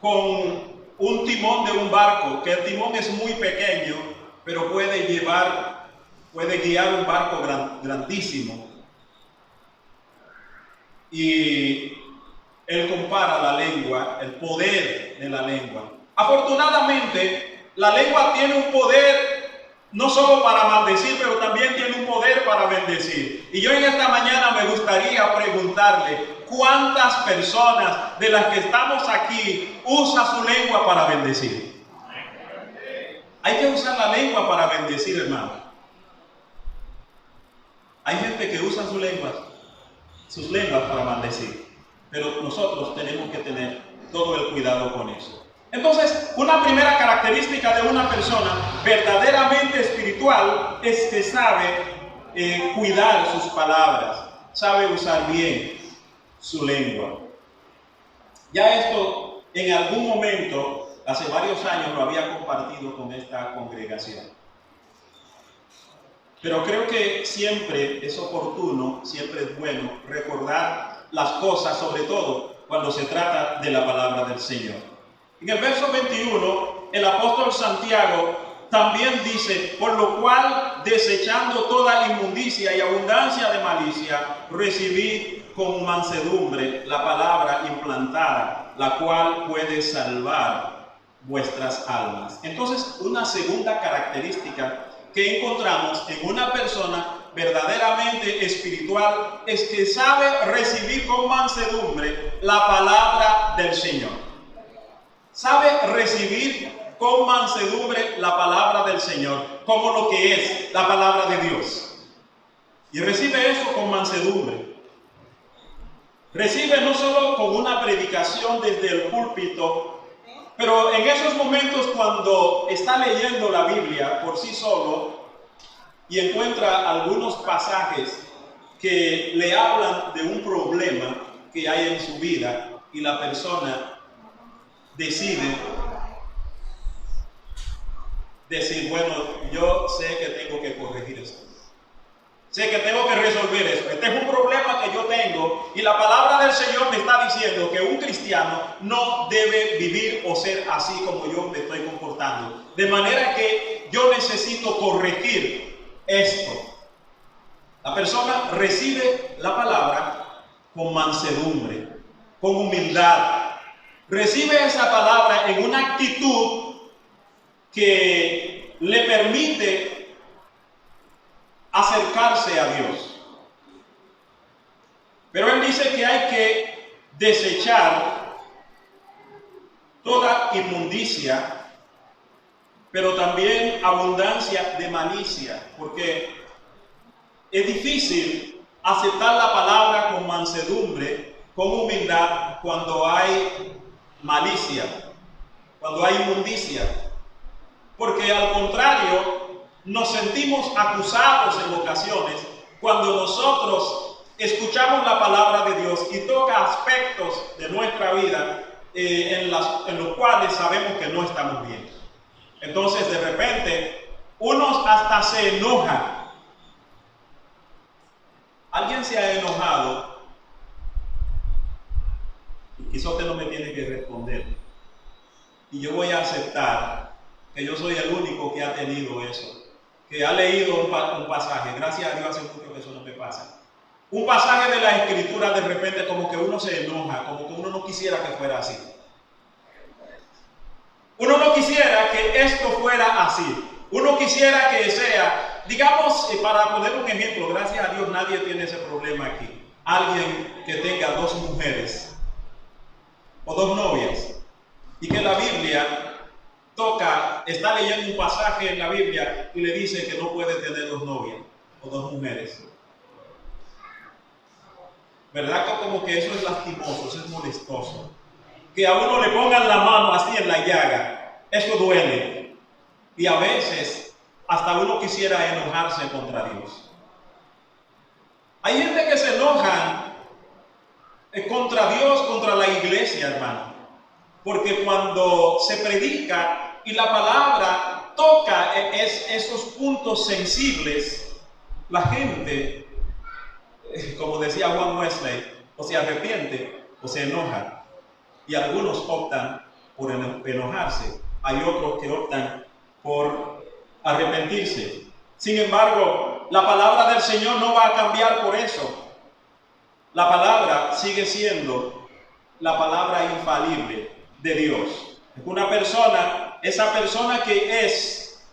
con un timón de un barco, que el timón es muy pequeño, pero puede guiar un barco grandísimo. Y él compara la lengua, el poder de la lengua. Afortunadamente, la lengua tiene un poder no solo para maldecir, pero también tiene un poder para bendecir. Y yo en esta mañana me gustaría preguntarle, ¿cuántas personas de las que estamos aquí usan su lengua para bendecir? Hay que usar la lengua para bendecir, hermano. Hay gente que usa sus lenguas para maldecir, pero nosotros tenemos que tener todo el cuidado con eso. Entonces, una primera característica de una persona verdaderamente espiritual es que sabe cuidar sus palabras, sabe usar bien su lengua. Ya esto en algún momento, hace varios años, lo había compartido con esta congregación. Pero creo que siempre es oportuno, siempre es bueno recordar las cosas, sobre todo cuando se trata de la palabra del Señor. En el verso 21, el apóstol Santiago también dice, por lo cual, desechando toda inmundicia y abundancia de malicia, recibid con mansedumbre la palabra implantada, la cual puede salvar vuestras almas. Entonces, una segunda característica que encontramos en una persona verdaderamente espiritual es que sabe recibir con mansedumbre la palabra del Señor. Sabe recibir con mansedumbre la palabra del Señor, como lo que es la palabra de Dios. Y recibe eso con mansedumbre. Recibe no solo con una predicación desde el púlpito, pero en esos momentos cuando está leyendo la Biblia por sí solo y encuentra algunos pasajes que le hablan de un problema que hay en su vida y la persona decide decir, bueno, yo sé que tengo que corregir esto. Sé que tengo que resolver esto. Este es un problema que yo tengo y la palabra del Señor me está diciendo que un cristiano no debe vivir o ser así como yo me estoy comportando. De manera que yo necesito corregir esto. La persona recibe la palabra con mansedumbre, con humildad. Recibe esa palabra en una actitud que le permite acercarse a Dios. Pero él dice que hay que desechar toda inmundicia, pero también abundancia de malicia, porque es difícil aceptar la palabra con mansedumbre, con humildad, cuando hay malicia, cuando hay inmundicia, porque al contrario nos sentimos acusados en ocasiones cuando nosotros escuchamos la palabra de Dios y toca aspectos de nuestra vida en los cuales sabemos que no estamos bien. Entonces de repente unos hasta se enojan. ¿Alguien se ha enojado? Quizá usted no me tiene que responder. Y yo voy a aceptar que yo soy el único que ha tenido eso. Que ha leído un pasaje. Gracias a Dios hace mucho que eso no me pasa. un pasaje de la Escritura, de repente como que uno se enoja, como que uno no quisiera que fuera así. Uno no quisiera que esto fuera así. Uno quisiera que sea, digamos, para poner un ejemplo, gracias a Dios nadie tiene ese problema aquí. Alguien que tenga 2 mujeres o 2 novias y que la Biblia está leyendo un pasaje en la Biblia y le dice que no puede tener 2 novias o 2 mujeres. ¿Verdad que como que eso es lastimoso, eso es molestoso? Que a uno le pongan la mano así en la llaga, eso duele. Y a veces hasta uno quisiera enojarse contra Dios. Hay gente que se enojan contra Dios, contra la iglesia, hermano. Porque cuando se predica y la palabra toca esos puntos sensibles, la gente, como decía Juan Wesley, o se arrepiente o se enoja. Y algunos optan por enojarse. Hay otros que optan por arrepentirse. Sin embargo, la palabra del Señor no va a cambiar por eso. La palabra sigue siendo la palabra infalible de Dios. Una persona, esa persona que es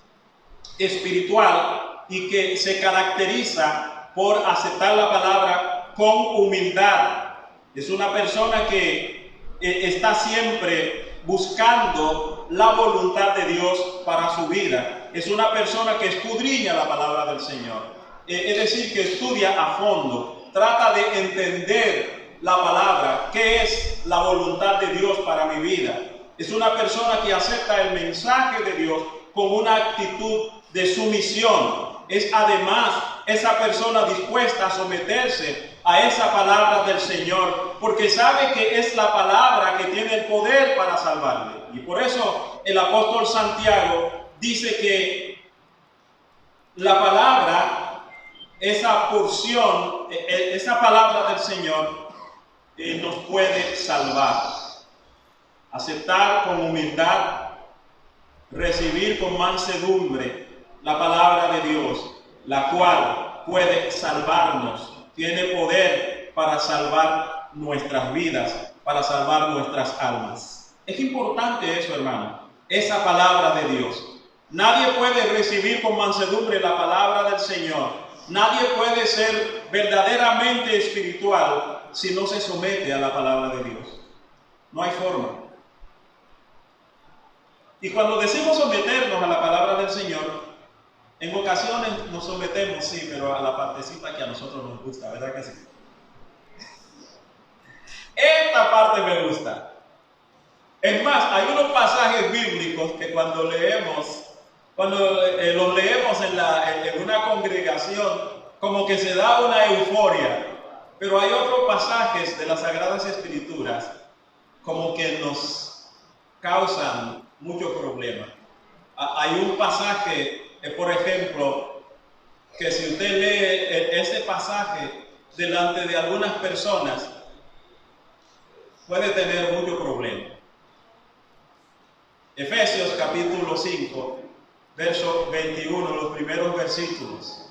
espiritual y que se caracteriza por aceptar la palabra con humildad. Es una persona que está siempre buscando la voluntad de Dios para su vida. Es una persona que escudriña la palabra del Señor. Es decir, que estudia a fondo, trata de entender la palabra, qué es la voluntad de Dios para mi vida. Es una persona que acepta el mensaje de Dios con una actitud de sumisión. Es además esa persona dispuesta a someterse a esa palabra del Señor, porque sabe que es la palabra que tiene el poder para salvarle. Y por eso el apóstol Santiago dice que la palabra, esa porción, esa palabra del Señor nos puede salvar. Aceptar con humildad, recibir con mansedumbre la palabra de Dios, la cual puede salvarnos. Tiene poder para salvar nuestras vidas, para salvar nuestras almas. Es importante eso, hermano, esa palabra de Dios. Nadie puede recibir con mansedumbre la palabra del Señor. Nadie puede ser verdaderamente espiritual si no se somete a la palabra de Dios. No hay forma. Y cuando decimos someternos a la palabra del Señor, en ocasiones nos sometemos, sí, pero a la partecita que a nosotros nos gusta, ¿verdad que sí? Esta parte me gusta. Es más, hay unos pasajes bíblicos que cuando los leemos en una congregación, como que se da una euforia. Pero hay otros pasajes de las Sagradas Escrituras como que nos causan muchos problemas. Hay un pasaje, por ejemplo, que si usted lee ese pasaje delante de algunas personas, puede tener muchos problemas. Efesios capítulo 5, verso 21, los primeros versículos.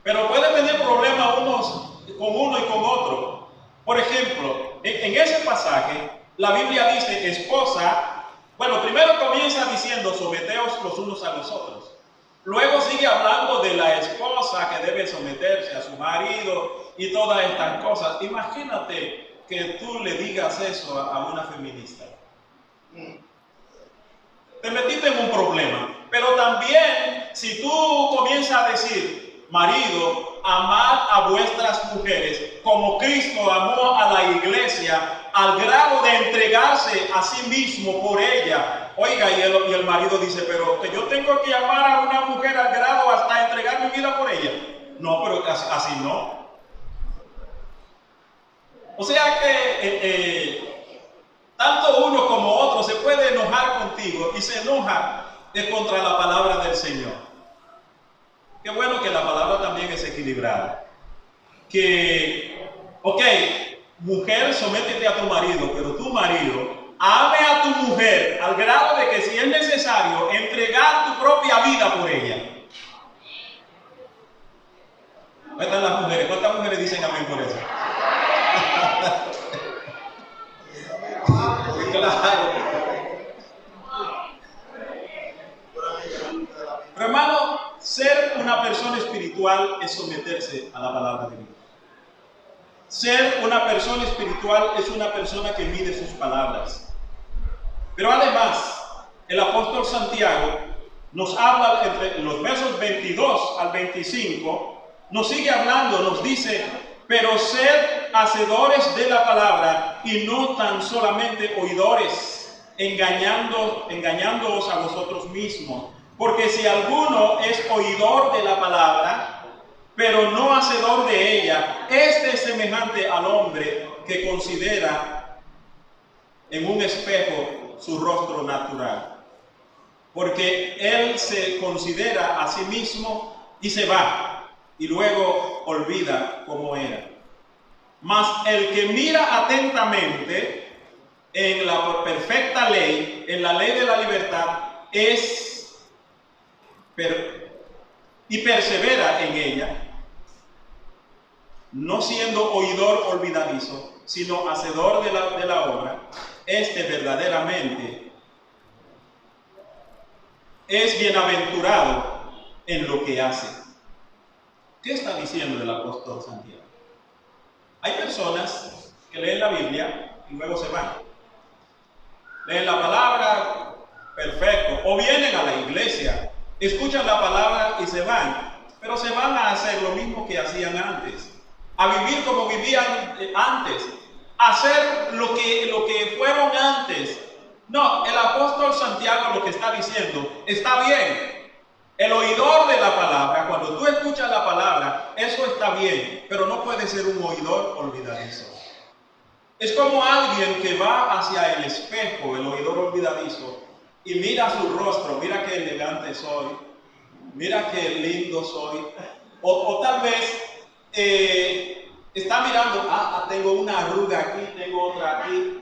Pero puede tener problemas unos con uno y con otro. Por ejemplo, en ese pasaje, la Biblia dice, esposa, bueno, primero comienza diciendo, someteos los unos a los otros. Luego sigue hablando de la esposa que debe someterse a su marido y todas estas cosas. Imagínate que tú le digas eso a una feminista. Te metiste en un problema. Pero también, si tú comienzas a decir, marido, amad a vuestras mujeres como Cristo amó a la iglesia al grado de entregarse a sí mismo por ella. Oiga, y el marido dice, pero que yo tengo que amar a una mujer al grado hasta entregar mi vida por ella. No, pero así no. O sea que tanto uno como otro se puede enojar contigo y se enoja contra la palabra del Señor. Qué bueno que la palabra también es equilibrada. Que, ok, mujer, sométete a tu marido, pero tu marido ame a tu mujer al grado de que si es necesario entregar tu propia vida por ella. ¿Dónde están las mujeres? ¿Cuántas mujeres dicen amén por eso? Claro. Pero hermano, ser una persona espiritual es someterse a la palabra de Dios. Ser una persona espiritual es una persona que mide sus palabras. Pero además, el apóstol Santiago nos habla entre los versos 22 al 25, nos sigue hablando, nos dice: pero sed hacedores de la palabra y no tan solamente oidores, engañándoos a vosotros mismos. Porque si alguno es oidor de la palabra, pero no hacedor de ella, este es semejante al hombre que considera en un espejo su rostro natural. Porque él se considera a sí mismo y se va, y luego olvida cómo era. Mas el que mira atentamente en la perfecta ley, en la ley de la libertad, y persevera en ella, no siendo oidor olvidadizo, sino hacedor de la obra, este verdaderamente es bienaventurado en lo que hace. ¿Qué está diciendo el apóstol Santiago? Hay personas que leen la Biblia y luego se van. Leen la palabra, perfecto, o vienen a la iglesia, escuchan la palabra y se van, pero se van a hacer lo mismo que hacían antes, a vivir como vivían antes, a hacer lo que fueron antes. No, el apóstol Santiago lo que está diciendo está bien. El oidor de la palabra, cuando tú escuchas la palabra, eso está bien, pero no puede ser un oidor olvidadizo. Es como alguien que va hacia el espejo, el oidor olvidadizo, y mira su rostro, mira qué elegante soy, mira qué lindo soy, o tal vez está mirando, tengo una arruga aquí, tengo otra aquí,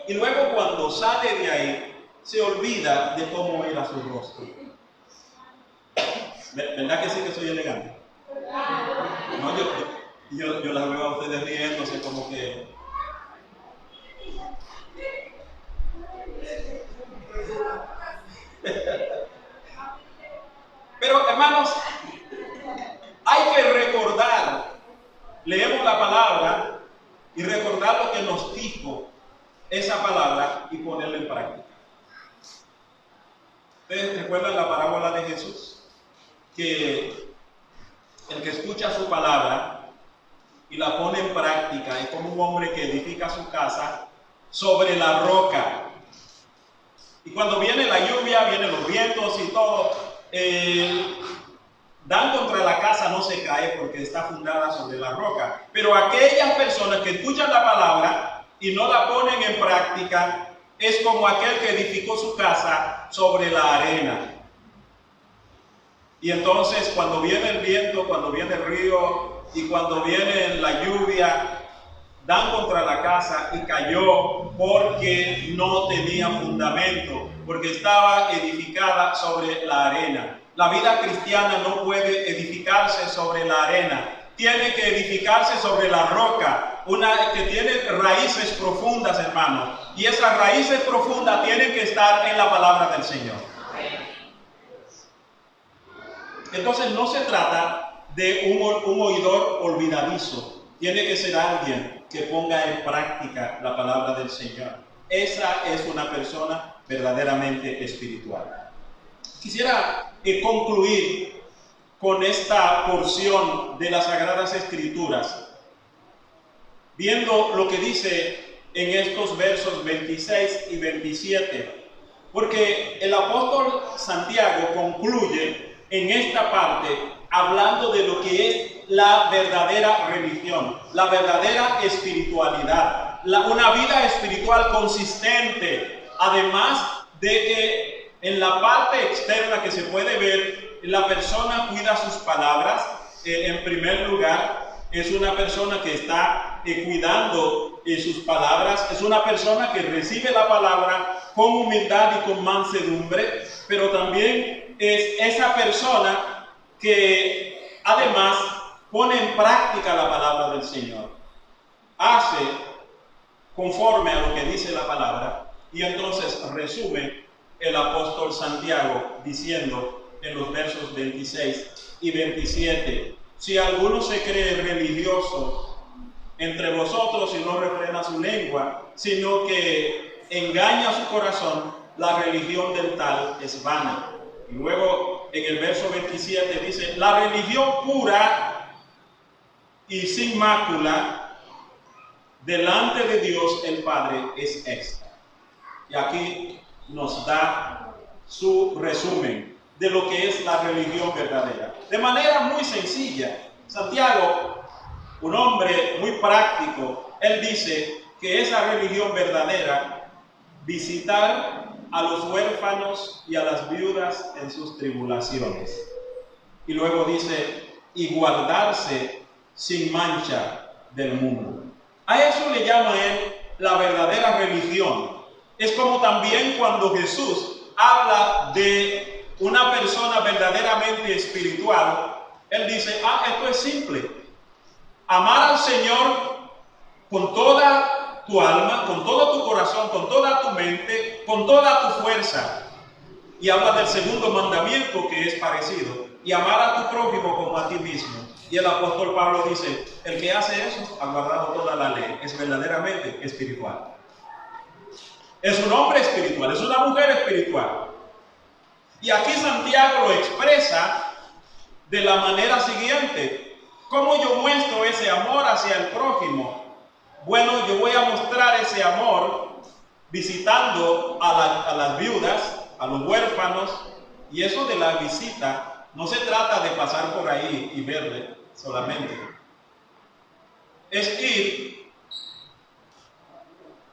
y luego cuando sale de ahí, se olvida de cómo era su rostro. ¿Verdad que sí que soy elegante? No, yo las veo a ustedes riéndose como que... Pero hermanos, hay que recordar, leemos la palabra y recordar lo que nos dijo esa palabra y ponerla en práctica. ¿Ustedes recuerdan la parábola de Jesús? Que el que escucha su palabra y la pone en práctica es como un hombre que edifica su casa sobre la roca. Y cuando viene la lluvia, vienen los vientos y todo, dan contra la casa, no se cae porque está fundada sobre la roca. Pero aquellas personas que escuchan la palabra y no la ponen en práctica, es como aquel que edificó su casa sobre la arena. Y entonces cuando viene el viento, cuando viene el río y cuando viene la lluvia, dan contra la casa y cayó porque no tenía fundamento, porque estaba edificada sobre la arena. La vida cristiana no puede edificarse sobre la arena, tiene que edificarse sobre la roca, una que tiene raíces profundas, hermanos, y esas raíces profundas tienen que estar en la palabra del Señor. Entonces no se trata de un oidor olvidadizo, tiene que ser alguien que ponga en práctica la palabra del Señor. Esa es una persona verdaderamente espiritual. Quisiera concluir con esta porción de las Sagradas Escrituras, viendo lo que dice en estos versos 26 y 27, porque el apóstol Santiago concluye en esta parte hablando de lo que es la verdadera religión, la verdadera espiritualidad, una vida espiritual consistente, además de que en la parte externa que se puede ver, la persona cuida sus palabras. En primer lugar, es una persona que está cuidando sus palabras, es una persona que recibe la palabra con humildad y con mansedumbre, pero también es esa persona que además pone en práctica la palabra del Señor, hace conforme a lo que dice la palabra, y entonces resume el apóstol Santiago diciendo en los versos 26 y 27, si alguno se cree religioso entre vosotros y no refrena su lengua, sino que engaña su corazón, la religión del tal es vana. Y luego en el verso 27 dice, la religión pura y sin mácula delante de Dios el Padre es esta. Y aquí nos da su resumen de lo que es la religión verdadera. De manera muy sencilla, Santiago, un hombre muy práctico, él dice que esa religión verdadera, visitar a los huérfanos y a las viudas en sus tribulaciones. Y luego dice, y guardarse sin mancha del mundo. A eso le llama él la verdadera religión. Es como también cuando Jesús habla de una persona verdaderamente espiritual, él dice, esto es simple. Amar al Señor con toda tu alma, con todo tu corazón, con toda tu mente, con toda tu fuerza. Y habla del segundo mandamiento que es parecido. Y amar a tu prójimo como a ti mismo. Y el apóstol Pablo dice, el que hace eso ha guardado toda la ley. Es verdaderamente espiritual. Es un hombre espiritual, es una mujer espiritual. Y aquí Santiago lo expresa de la manera siguiente. ¿Cómo yo muestro ese amor hacia el prójimo? Bueno, yo voy a mostrar ese amor visitando a las viudas, a los huérfanos. Y eso de la visita no se trata de pasar por ahí y verle solamente. Es ir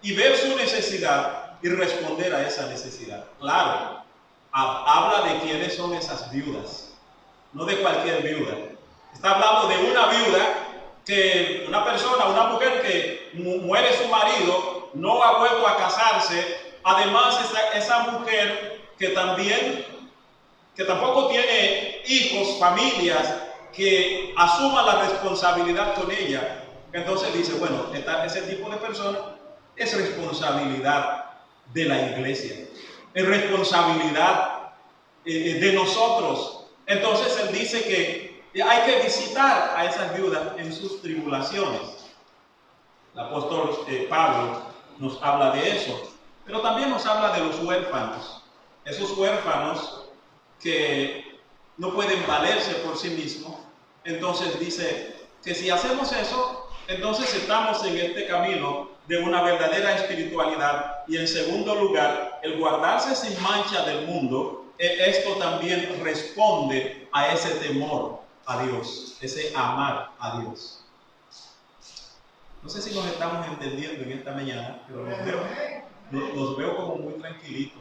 y ver su necesidad y responder a esa necesidad. Claro, habla de quiénes son esas viudas, no de cualquier viuda. Está hablando de una viuda, una persona, una mujer que muere su marido, no ha vuelto a casarse. Además, esa mujer que tampoco tiene hijos, familias, que asuma la responsabilidad con ella. Entonces dice, bueno, ese tipo de persona es responsabilidad de la iglesia, es responsabilidad de nosotros. Entonces él dice que hay que visitar a esas viudas en sus tribulaciones. El apóstol Pablo nos habla de eso, pero también nos habla de los huérfanos, esos huérfanos que no pueden valerse por sí mismos. Entonces dice que si hacemos eso, entonces estamos en este camino de una verdadera espiritualidad. Y en segundo lugar, el guardarse sin mancha del mundo, esto también responde a ese temor a Dios, ese amar a Dios. No sé si nos estamos entendiendo en esta mañana, pero los veo como muy tranquilitos.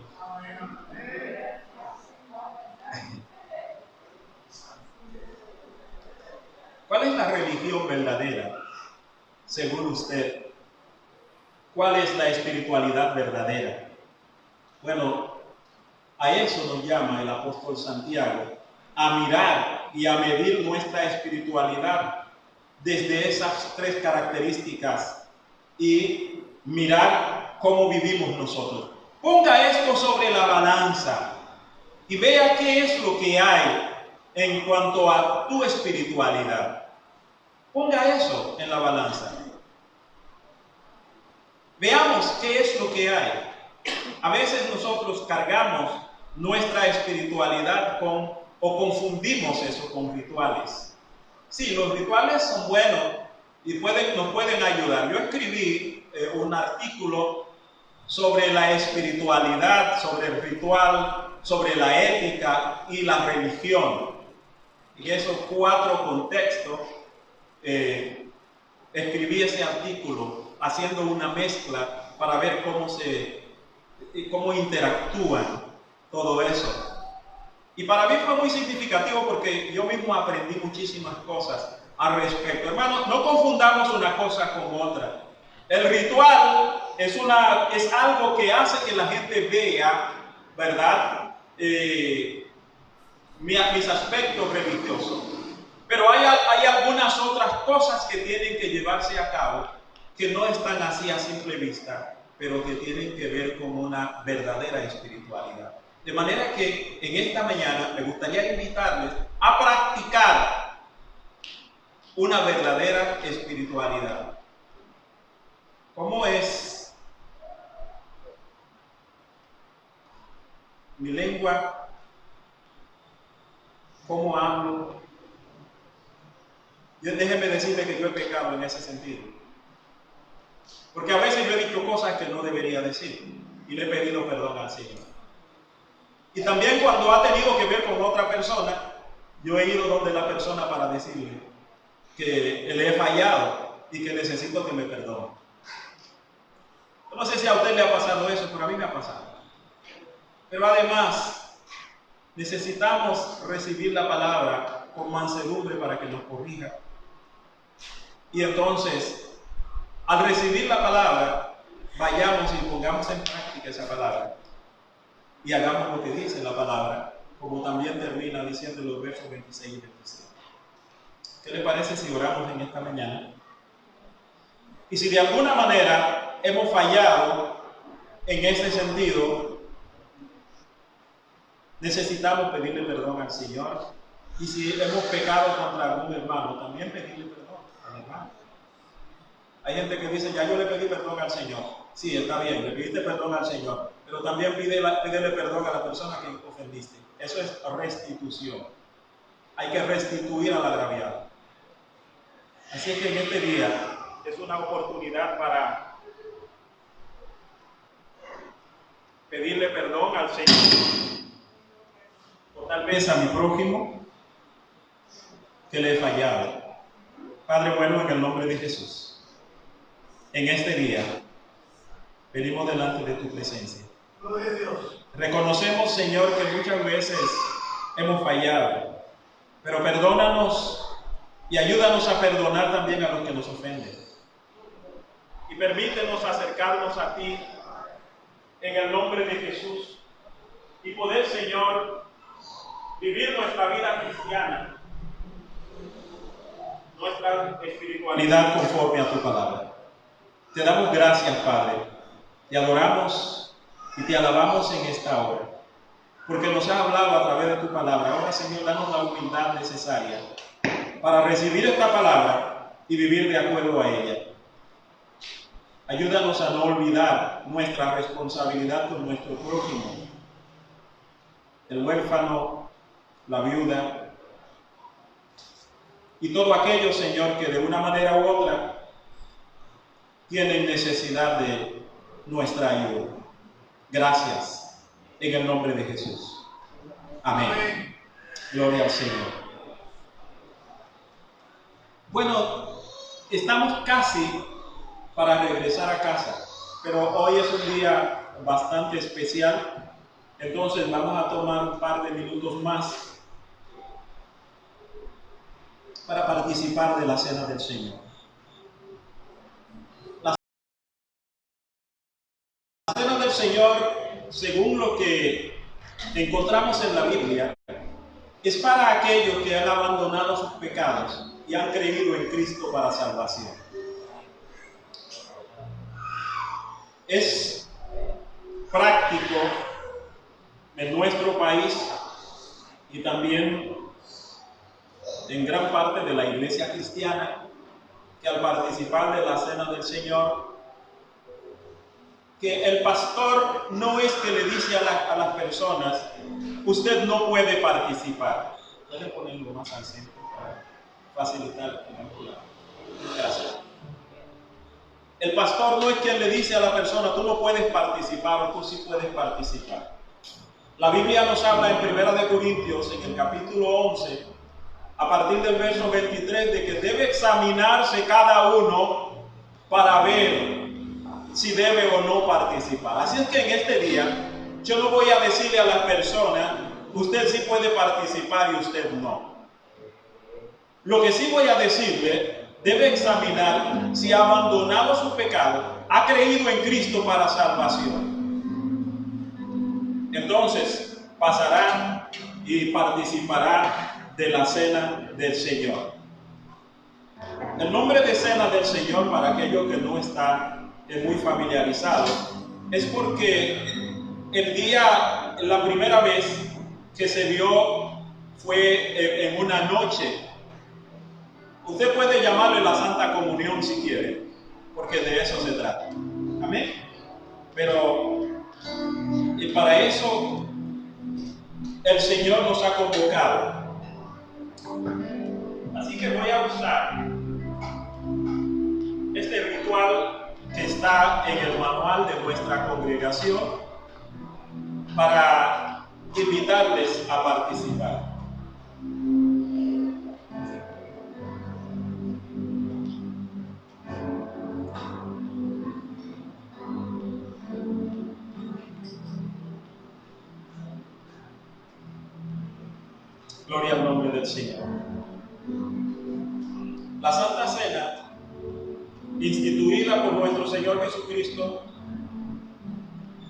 ¿Cuál es la religión verdadera, según usted? ¿Cuál es la espiritualidad verdadera? Bueno, a eso nos llama el apóstol Santiago, a mirar y a medir nuestra espiritualidad desde esas tres características y mirar cómo vivimos nosotros. Ponga esto sobre la balanza y vea qué es lo que hay en cuanto a tu espiritualidad. Ponga eso en la balanza. Veamos qué es lo que hay. A veces nosotros cargamos nuestra espiritualidad o confundimos eso con rituales. Sí, los rituales son buenos y nos pueden ayudar. Yo escribí un artículo sobre la espiritualidad, sobre el ritual, sobre la ética y la religión. En esos 4 contextos escribí ese artículo haciendo una mezcla para ver cómo interactúan todo eso. Y para mí fue muy significativo porque yo mismo aprendí muchísimas cosas al respecto. Hermanos, no confundamos una cosa con otra. El ritual es algo que hace que la gente vea, ¿verdad? Mis aspectos religiosos. Pero hay algunas otras cosas que tienen que llevarse a cabo que no están así a simple vista, pero que tienen que ver con una verdadera espiritualidad. De manera que en esta mañana me gustaría invitarles a practicar una verdadera espiritualidad. ¿Cómo es mi lengua? ¿Cómo hablo? Déjeme decirle que yo he pecado en ese sentido. Porque a veces yo he dicho cosas que no debería decir y le he pedido perdón al Señor. Y también cuando ha tenido que ver con otra persona, yo he ido donde la persona para decirle que le he fallado y que necesito que me perdone. Yo no sé si a usted le ha pasado eso, pero a mí me ha pasado. Pero además, necesitamos recibir la palabra con mansedumbre para que nos corrija. Y entonces, al recibir la palabra, vayamos y pongamos en práctica esa palabra. Y hagamos lo que dice la palabra, como también termina diciendo los versos 26 y 27. ¿Qué le parece si oramos en esta mañana? Y si de alguna manera hemos fallado en este sentido, necesitamos pedirle perdón al Señor. Y si hemos pecado contra algún hermano, también pedirle perdón al hermano. Hay gente que dice, ya yo le pedí perdón al Señor. Sí, está bien, le pediste perdón al Señor, pero también pídele perdón a la persona que ofendiste. Eso es restitución. Hay que restituir al agraviado. Así que en este día es una oportunidad para pedirle perdón al Señor, o tal vez a mi prójimo que le he fallado. Padre bueno, en el nombre de Jesús, en este día venimos delante de tu presencia. Reconocemos, Señor, que muchas veces hemos fallado, pero perdónanos y ayúdanos a perdonar también a los que nos ofenden. Y permítenos acercarnos a ti en el nombre de Jesús y poder, Señor, vivir nuestra vida cristiana, nuestra espiritualidad conforme a tu palabra. Te damos gracias, Padre. Te adoramos y te alabamos en esta hora, porque nos has hablado a través de tu palabra. Ahora, Señor, danos la humildad necesaria para recibir esta palabra y vivir de acuerdo a ella. Ayúdanos a no olvidar nuestra responsabilidad con nuestro prójimo, el huérfano, la viuda, y todo aquello, Señor, que de una manera u otra tienen necesidad de nuestra ayuda. Gracias, en el nombre de Jesús. Amén. Gloria al Señor. Bueno, estamos casi para regresar a casa, pero hoy es un día bastante especial, entonces vamos a tomar un par de minutos más para participar de la cena del Señor. La cena del Señor, según lo que encontramos en la Biblia, es para aquellos que han abandonado sus pecados y han creído en Cristo para salvación. Es práctico en nuestro país y también en gran parte de la iglesia cristiana, que al participar de la cena del Señor, que el pastor no es que le dice a las personas, usted no puede participar. Puede ponerlo más al centro para facilitar el ángulo. Gracias. El pastor no es quien le dice a la persona, tú no puedes participar o tú sí puedes participar. La Biblia nos habla en 1 Corintios, en el capítulo 11, a partir del verso 23, de que debe examinarse cada uno para ver si debe o no participar. Así es que en este día, yo no voy a decirle a la persona, usted sí puede participar y usted no. Lo que sí voy a decirle, debe examinar si ha abandonado su pecado, ha creído en Cristo para salvación. Entonces pasará y participará de la cena del Señor. El nombre de cena del Señor, para aquellos que no están muy familiarizados, es porque la primera vez que se dio fue en una noche. Usted puede llamarle la Santa Comunión si quiere, porque de eso se trata. Amén. Pero para eso el Señor nos ha convocado. Así que voy a usar este ritual que está en el manual de nuestra congregación para invitarles a participar. Gloria al nombre del Señor. La Santa Cena, instituida por nuestro Señor Jesucristo,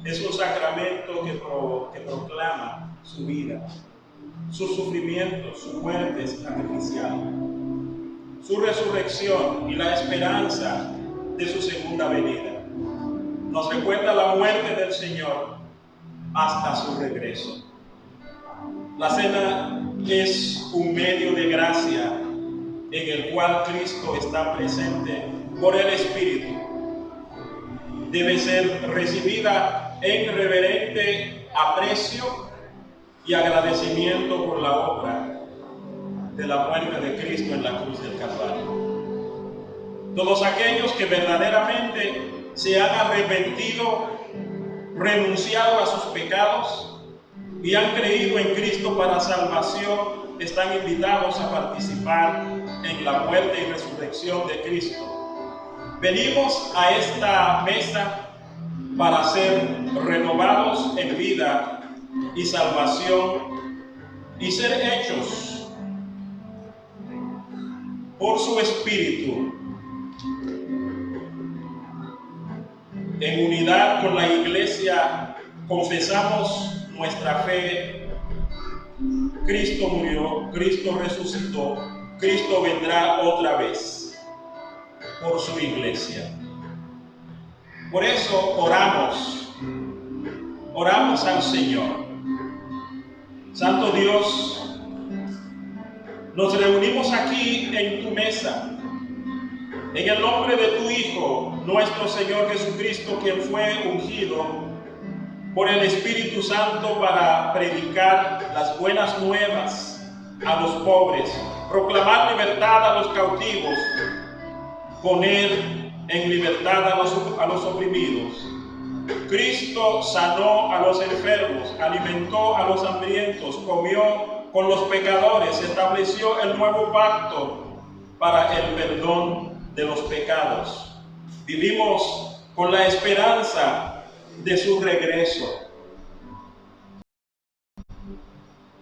es un sacramento que proclama su vida, sus sufrimientos, su muerte sacrificial, su resurrección y la esperanza de su segunda venida. Nos recuerda la muerte del Señor hasta su regreso. La cena es un medio de gracia en el cual Cristo está presente por el Espíritu. Debe ser recibida en reverente aprecio y agradecimiento por la obra de la muerte de Cristo en la cruz del Calvario. Todos aquellos que verdaderamente se han arrepentido, renunciado a sus pecados y han creído en Cristo para salvación, están invitados a participar en la muerte y resurrección de Cristo. Venimos a esta mesa para ser renovados en vida y salvación y ser hechos por su Espíritu en unidad con la Iglesia. Confesamos nuestra fe. Cristo murió, Cristo resucitó, Cristo vendrá otra vez por su Iglesia. Por eso oramos al Señor. Santo Dios, nos reunimos aquí en tu mesa, en el nombre de tu Hijo, nuestro Señor Jesucristo, quien fue ungido por el Espíritu Santo para predicar las buenas nuevas a los pobres, proclamar libertad a los cautivos, poner en libertad a los oprimidos. Cristo sanó a los enfermos, alimentó a los hambrientos, comió con los pecadores, estableció el nuevo pacto para el perdón de los pecados. Vivimos con la esperanza de su regreso.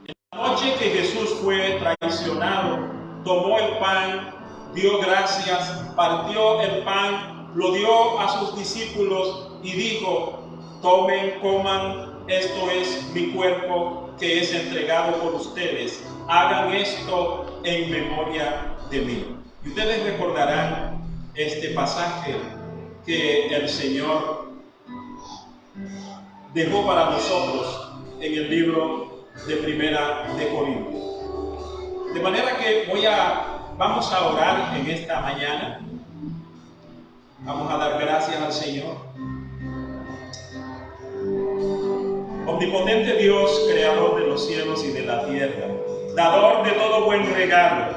En la noche que Jesús fue traicionado, tomó el pan, dio gracias, partió el pan, lo dio a sus discípulos y dijo: tomen, coman, esto es mi cuerpo que es entregado por ustedes. Hagan esto en memoria de mí. Y ustedes recordarán este pasaje que el Señor dejó para nosotros en el libro de Primera de Corintios. De manera que vamos a orar en esta mañana. Vamos a dar gracias al Señor. Omnipotente Dios, creador de los cielos y de la tierra, dador de todo buen regalo,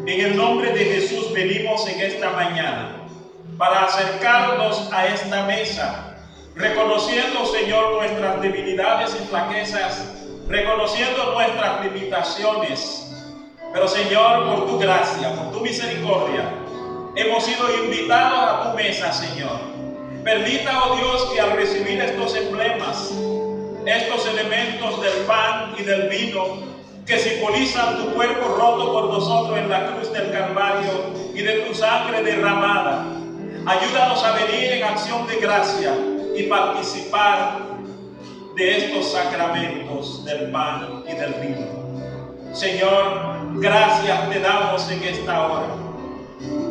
en el nombre de Jesús venimos en esta mañana para acercarnos a esta mesa, reconociendo, Señor, nuestras debilidades y flaquezas, reconociendo nuestras limitaciones. Pero, Señor, por tu gracia, por tu misericordia, hemos sido invitados a tu mesa, Señor. Permita, oh Dios, que al recibir estos emblemas, estos elementos del pan y del vino, que simbolizan tu cuerpo roto por nosotros en la cruz del Calvario y de tu sangre derramada, ayúdanos a venir en acción de gracia y participar de estos sacramentos del pan y del vino. Señor, Gracias te damos en esta hora.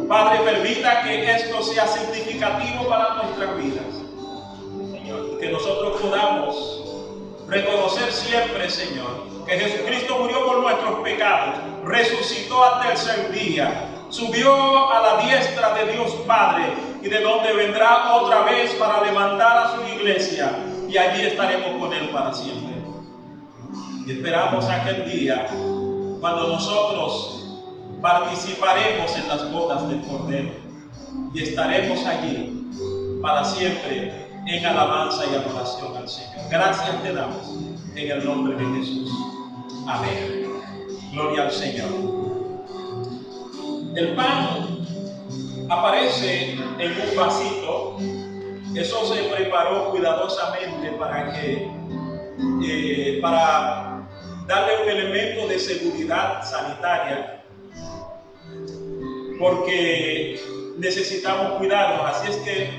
Padre, permita que esto sea significativo para nuestras vidas, Señor, que nosotros podamos reconocer siempre, Señor, que Jesucristo murió por nuestros pecados, resucitó al tercer día, subió a la diestra de Dios Padre, y de donde vendrá otra vez para levantar a su iglesia, y allí estaremos con Él para siempre. Y esperamos aquel día cuando nosotros participaremos en las bodas del Cordero y estaremos allí para siempre en alabanza y adoración al Señor. Gracias te damos en el nombre de Jesús. Amén. Gloria al Señor. El pan aparece en un vasito. Eso se preparó cuidadosamente para darle un elemento de seguridad sanitaria, porque necesitamos cuidarnos. Así es que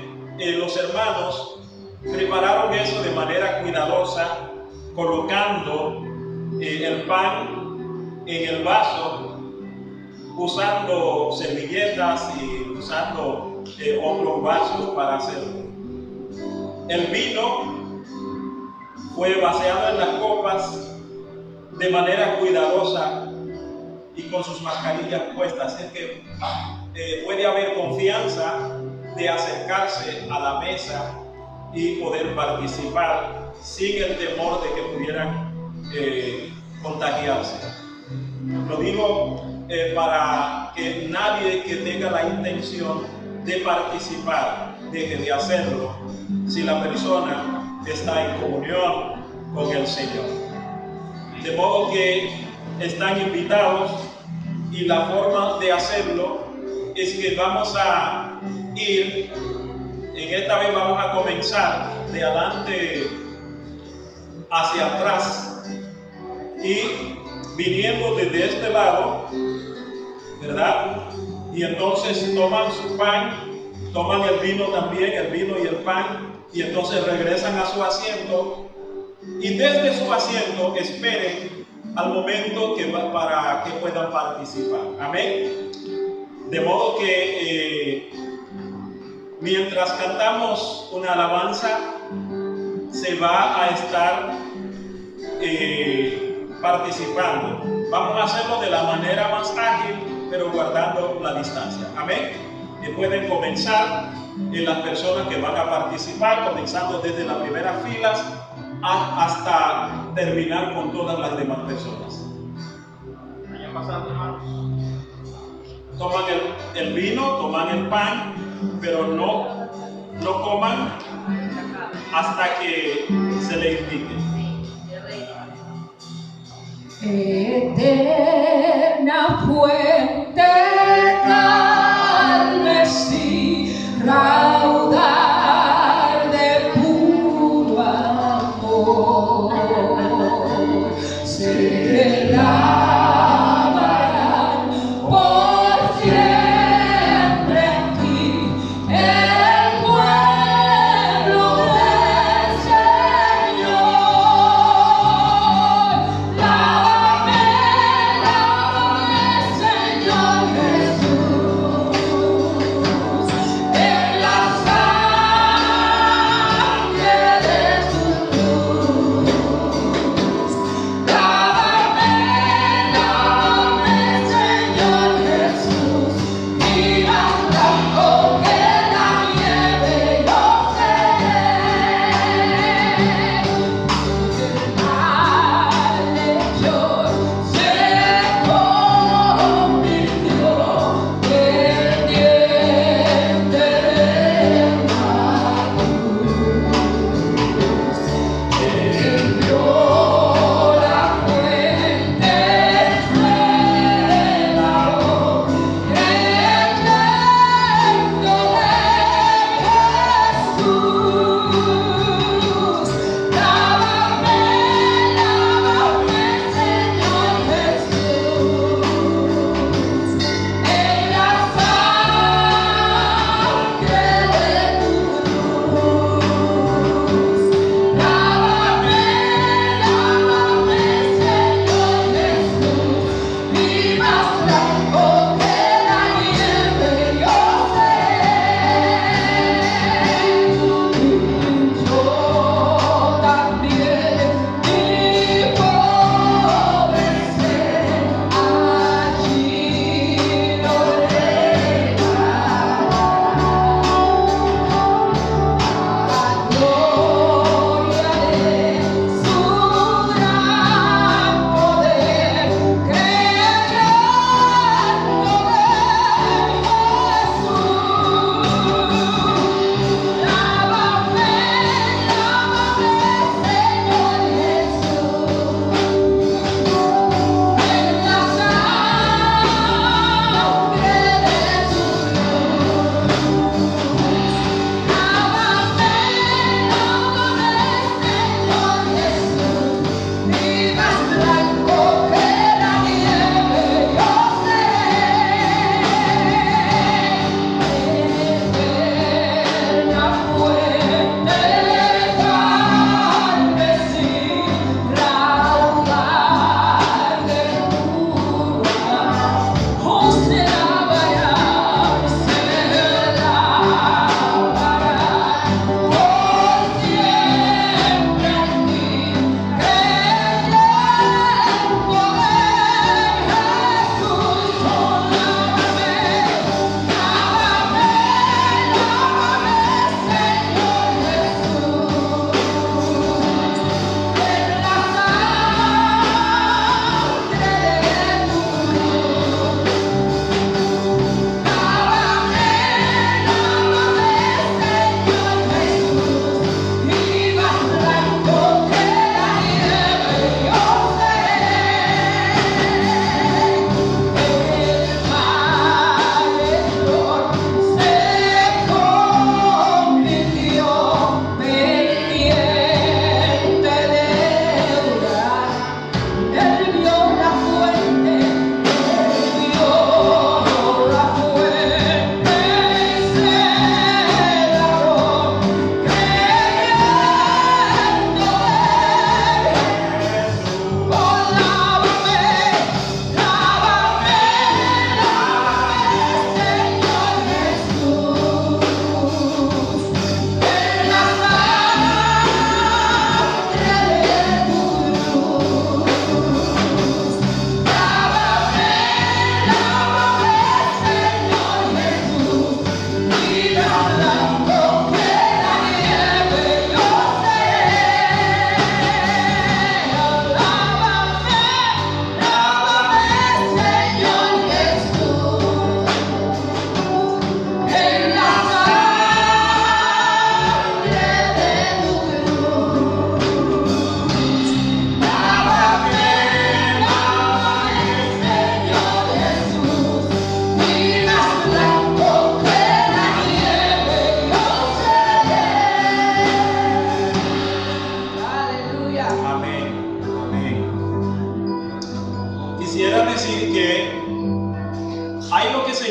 los hermanos prepararon eso de manera cuidadosa, colocando el pan en el vaso, usando servilletas y usando otros vasos para hacerlo. El vino fue vaciado en las copas de manera cuidadosa y con sus mascarillas puestas. Es que puede haber confianza de acercarse a la mesa y poder participar sin el temor de que pudieran contagiarse. Lo digo para que nadie que tenga la intención de participar deje de hacerlo si la persona está en comunión con el Señor. De modo que están invitados, y la forma de hacerlo es que vamos a ir, en esta vez vamos a comenzar de adelante hacia atrás y viniendo desde este lado, ¿verdad? Y entonces toman su pan, toman el vino también, el vino y el pan, y entonces regresan a su asiento, y desde su asiento esperen al momento para que puedan participar. Amén. De modo que mientras cantamos una alabanza, se va a estar participando. Vamos a hacerlo de la manera más ágil, pero guardando la distancia. Amén. Y pueden comenzar las personas que van a participar, comenzando desde las primeras filas hasta terminar con todas las demás personas. Vayan pasando, hermanos. Toman el vino, toman el pan, pero no coman hasta que se le indique.
Eterna fuente carmesí, raudal de puro amor, se lavarán por siempre aquí el pueblo del Señor. Lávame, Señor.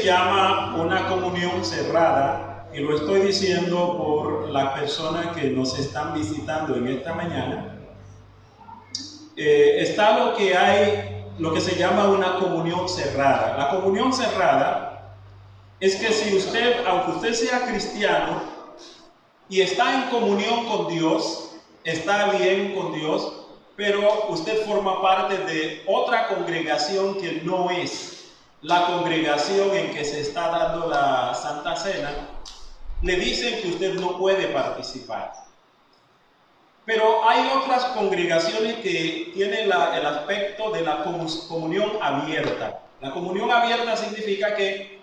llama una comunión cerrada, y lo estoy diciendo por las personas que nos están visitando en esta mañana. Está lo que se llama una comunión cerrada. La comunión cerrada es que si usted, aunque usted sea cristiano y está en comunión con Dios, está bien con Dios, pero usted forma parte de otra congregación que no es la congregación en que se está dando la Santa Cena, le dicen que usted no puede participar. Pero hay otras congregaciones que tienen el aspecto de la comunión abierta. La comunión abierta significa que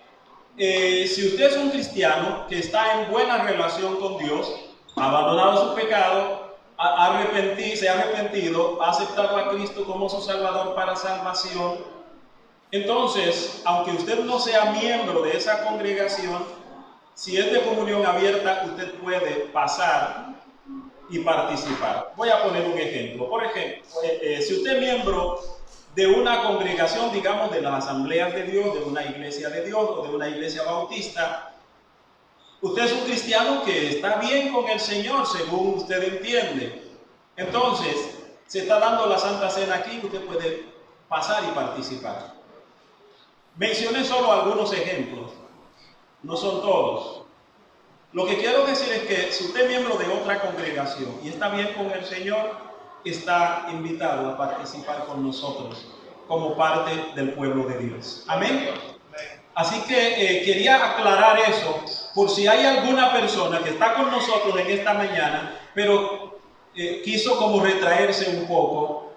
si usted es un cristiano que está en buena relación con Dios, ha abandonado su pecado, se ha arrepentido, ha aceptado a Cristo como su Salvador para salvación, entonces, aunque usted no sea miembro de esa congregación, si es de comunión abierta, usted puede pasar y participar. Voy a poner un ejemplo. Por ejemplo, si usted es miembro de una congregación, digamos, de las Asambleas de Dios, de una iglesia de Dios o de una iglesia bautista, usted es un cristiano que está bien con el Señor, según usted entiende. Entonces, se está dando la Santa Cena aquí, usted puede pasar y participar. Mencioné solo algunos ejemplos, no son todos. Lo que quiero decir es que si usted es miembro de otra congregación y está bien con el Señor, está invitado a participar con nosotros como parte del pueblo de Dios. Amén. Así que quería aclarar eso por si hay alguna persona que está con nosotros en esta mañana, pero quiso como retraerse un poco,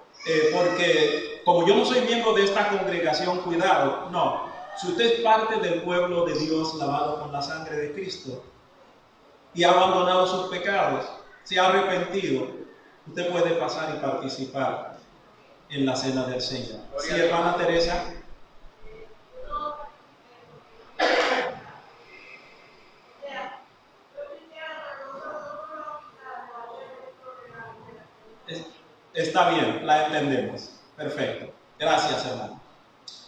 porque como yo no soy miembro de esta congregación, cuidado, no. Si usted es parte del pueblo de Dios lavado con la sangre de Cristo y ha abandonado sus pecados, se ha arrepentido, usted puede pasar y participar en la cena del Señor. Sí, hermana Teresa. Está bien, la entendemos. Perfecto. Gracias, hermano.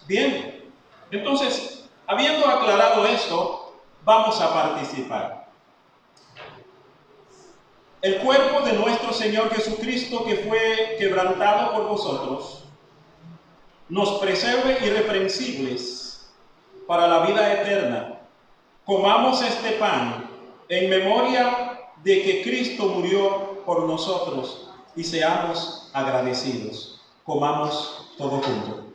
Bien, entonces, habiendo aclarado esto, vamos a participar. El cuerpo de nuestro Señor Jesucristo, que fue quebrantado por vosotros, nos preserve irreprensibles para la vida eterna. Comamos este pan en memoria de que Cristo murió por nosotros y seamos agradecidos. Comamos todo junto.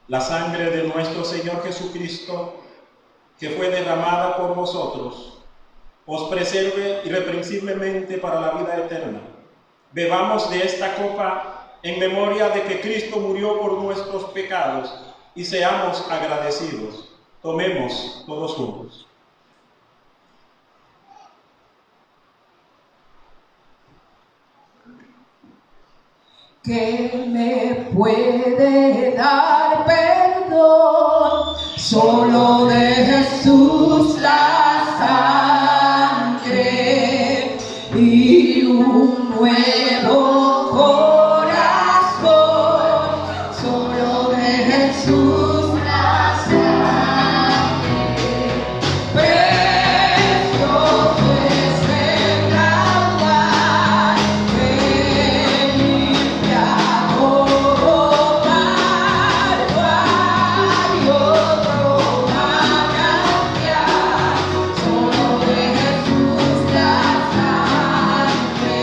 La sangre de nuestro Señor Jesucristo, que fue derramada por vosotros, os preserve irreprensiblemente para la vida eterna. Bebamos de esta copa en memoria de que Cristo murió por nuestros pecados y seamos agradecidos. Tomemos todos juntos.
Que me puede dar perdón, solo de Jesús la sangre y un nuevo corazón, solo de Jesús la sangre, precioso es el caudal que limpia todo Calvario, todo manantial, solo de Jesús la sangre.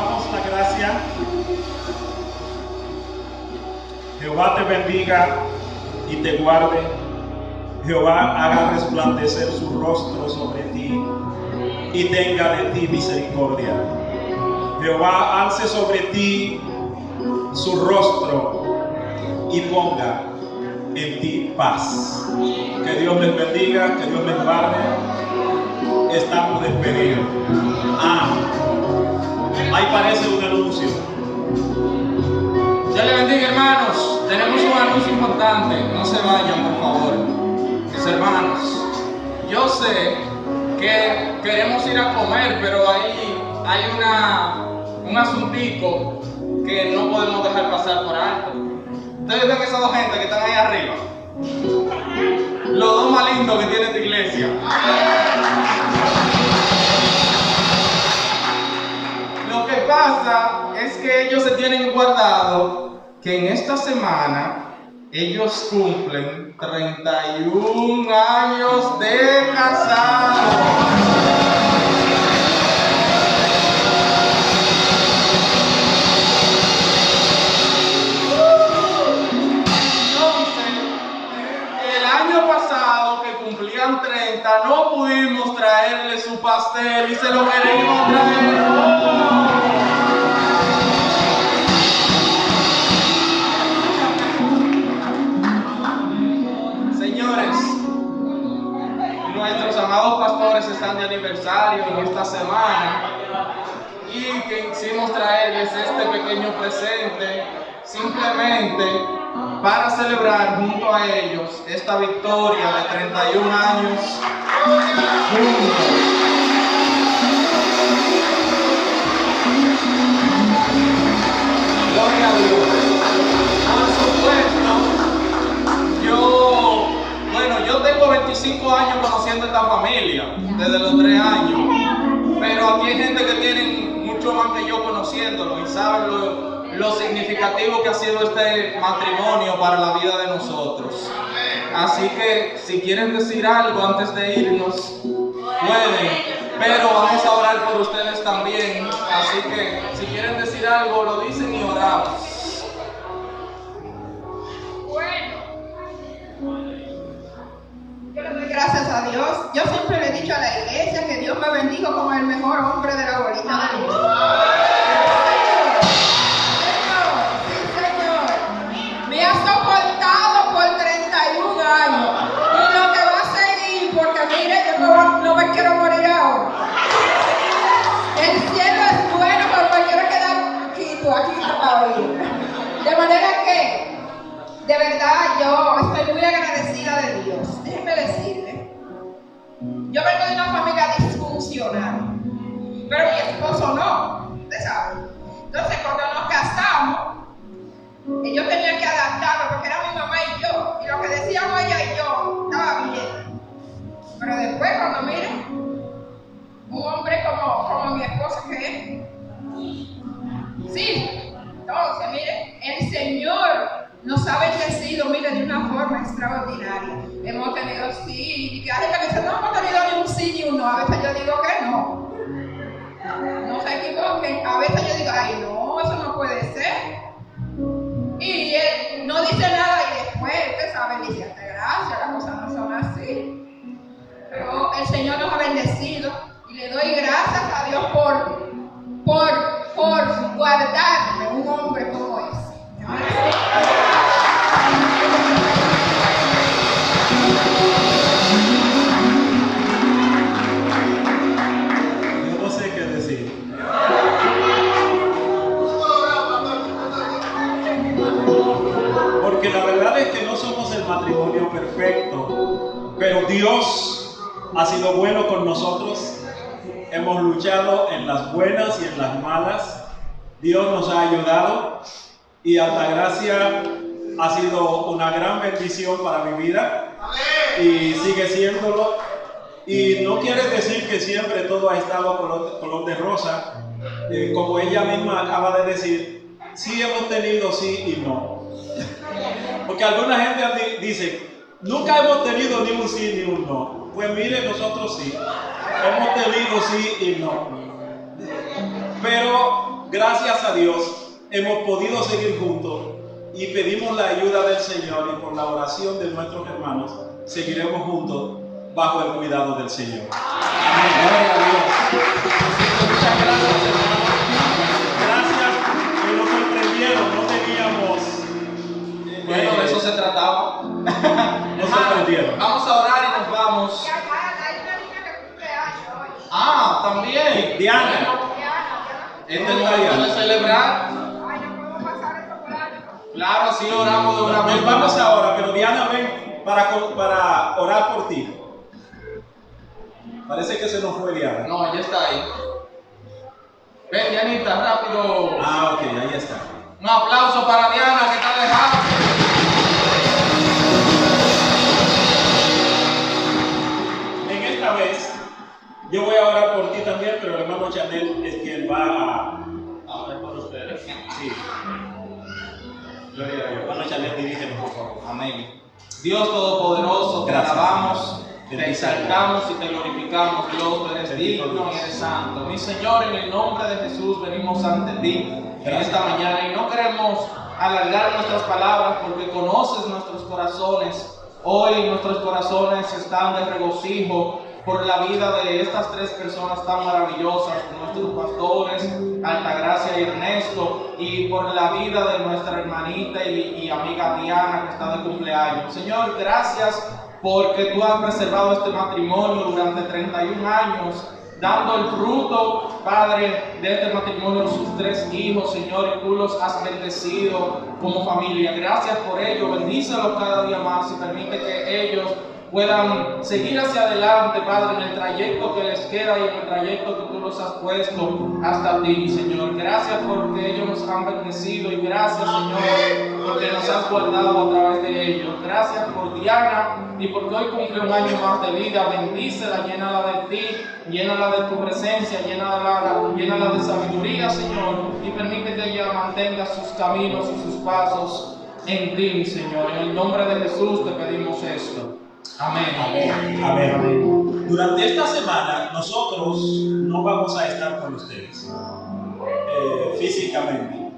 damos la gracia. Jehová te bendiga y te guarde. Jehová haga resplandecer su rostro sobre ti y tenga de ti misericordia. Jehová alce sobre ti su rostro y ponga en ti paz. Que Dios les bendiga, que Dios les guarde. Estamos despedidos. Ahí parece un anuncio.
Dios les bendiga, hermanos. Tenemos un anuncio importante. No se vayan, por favor. Mis hermanos, yo sé que queremos ir a comer, pero ahí hay un asuntico que no podemos dejar pasar por alto. Ustedes ven esas dos gente que están ahí arriba, los dos más lindos que tiene esta iglesia. Lo que pasa es que ellos se tienen guardado que en esta semana ellos cumplen 31 años de casados. Pasado que cumplían 30, no pudimos traerle su pastel y se lo queremos traer. Señores, nuestros amados pastores están de aniversario en esta semana y quisimos traerles este pequeño presente simplemente para celebrar junto a ellos esta victoria de 31 años juntos. Gloria a Dios. Por supuesto, yo tengo 25 años conociendo esta familia, desde los 3 años, pero aquí hay gente que tiene mucho más que yo conociéndolo y saben lo significativo que ha sido este matrimonio para la vida de nosotros. Así que si quieren decir algo antes de irnos, pueden, pero vamos a orar por ustedes también. Así que si quieren decir algo, lo dicen y oramos.
Bueno, yo le doy gracias a Dios. Yo siempre le he dicho a la iglesia que Dios me bendijo como el mejor hombre de la bolita del mundo. Me ha soportado por 31 años y lo que va a seguir, porque mire, yo no me quiero morir ahora. El cielo es bueno, pero me quiero quedar aquí todavía. De manera que, de verdad, yo estoy muy agradecida de Dios. Déjenme decirle, yo vengo de una familia disfuncional, pero mi esposo no, usted sabe. Entonces, cuando nos casamos, ellos tenían que adaptarlo porque era mi mamá y yo, y lo que decíamos ella y yo estaba bien. Pero después, cuando miren, un hombre como mi esposo que es, sí, entonces miren, el Señor nos ha bendecido, miren, de una forma extraordinaria. Hemos tenido sí, y que hay gente que dice, no hemos tenido ni un sí ni un no. A veces yo digo que no. No se equivoquen. A veces yo digo, ay no, eso no puede ser. Y él no dice nada y después, usted sabe, dice, gracias, las cosas no son así. Pero el Señor nos ha bendecido y le doy gracias a Dios por guardarme un hombre como ese.
Yo no sé qué decir. Porque la verdad es que no somos el matrimonio perfecto, pero Dios ha sido bueno con nosotros. Hemos luchado en las buenas y en las malas. Dios nos ha ayudado y Altagracia ha sido una gran bendición para mi vida y sigue siéndolo. Y no quiere decir que siempre todo ha estado color de rosa. Como ella misma acaba de decir, sí hemos tenido sí y no. Porque alguna gente dice, nunca hemos tenido ni un sí ni un no. Pues mire, nosotros sí. Hemos tenido sí y no. Pero gracias a Dios, hemos podido seguir juntos y pedimos la ayuda del Señor y por la oración de nuestros hermanos seguiremos juntos bajo el cuidado del Señor. Amén.
Gloria a Dios. Muchas gracias, hermano.
Gracias que nos sorprendieron, no teníamos.
Bueno, de eso se trataba.
Nos sorprendieron.
Vamos a orar y nos vamos. Ah, también.
Diana,
Este día de celebrar. Claro, sí oramos de una vez.
nos vamos ahora, pero Diana, ven para orar por ti. Parece que se nos fue Diana.
No, ya está ahí. Ven, Dianita, rápido.
Ah, ok, ahí está.
Un aplauso para Diana que está dejando.
En esta vez, yo voy a orar por ti también, pero el hermano Chanel es quien va a orar por ustedes. Sí. Gloria a Dios. Hermano Chanel, dirígenos, por favor.
Amén. Dios Todopoderoso, te
Gracias,
alabamos,
Señor.
te exaltamos y te glorificamos. Dios, tú eres
Bendito
digno y
Dios.
eres santo. Mi Señor, en el nombre de Jesús venimos ante ti en
Gracias.
esta mañana y no queremos alargar nuestras palabras porque conoces nuestros corazones. Hoy nuestros corazones están de regocijo por la vida de estas tres personas tan maravillosas, nuestros pastores, Altagracia y Ernesto, y por la vida de nuestra hermanita y amiga Diana que está de cumpleaños. Señor, gracias porque tú has preservado este matrimonio durante 31 años, dando el fruto, Padre, de este matrimonio, sus tres hijos, Señor, y tú los has bendecido como familia. Gracias por ello, bendícelos cada día más y permite que ellos puedan seguir hacia adelante, Padre, en el trayecto que les queda y en el trayecto que tú los has puesto hasta ti, Señor. Gracias porque ellos nos han bendecido y gracias, Señor, porque nos has guardado a través de ellos. Gracias por Diana y porque hoy cumple un año más de vida. Bendícela, llénala de ti, llénala de tu presencia, llénala de sabiduría, Señor, y permite que ella mantenga sus caminos y sus pasos en ti, Señor. En el nombre de Jesús te pedimos esto. Amén.
Amén. Amén. Durante esta semana nosotros no vamos a estar con ustedes físicamente.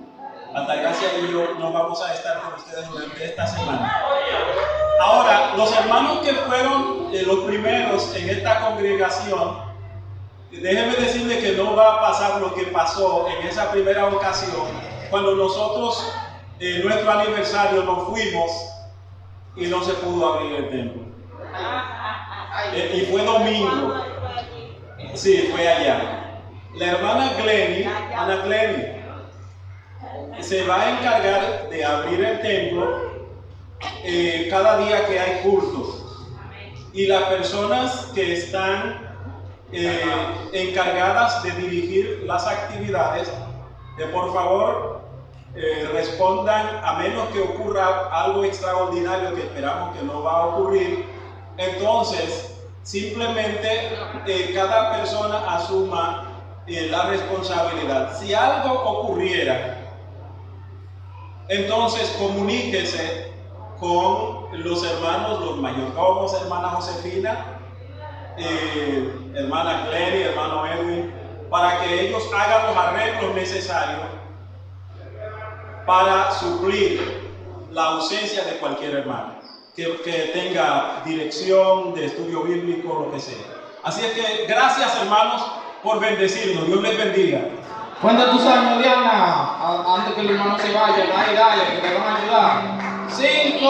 Altagracia y yo no vamos a estar con ustedes durante esta semana. Ahora, los hermanos que fueron los primeros en esta congregación, déjenme decirles que no va a pasar lo que pasó en esa primera ocasión, cuando nosotros, nuestro aniversario, nos fuimos y no se pudo abrir el templo. Y fue domingo. Sí, fue allá. La hermana Glenny, Ana Glenny, se va a encargar de abrir el templo cada día que hay cultos. Y las personas que están encargadas de dirigir las actividades, por favor, respondan, a menos que ocurra algo extraordinario que esperamos que no va a ocurrir. Entonces, simplemente cada persona asuma la responsabilidad. Si algo ocurriera, entonces comuníquese con los hermanos, los mayordomos, hermana Josefina, hermana Clary, hermano Edwin, para que ellos hagan los arreglos necesarios para suplir la ausencia de cualquier hermano que tenga dirección de estudio bíblico, lo que sea. Así es que gracias, hermanos, por bendecirnos. Dios les bendiga.
Cuenta tus años, Diana, antes que el hermano se vaya. Dale, que te van a ayudar. 5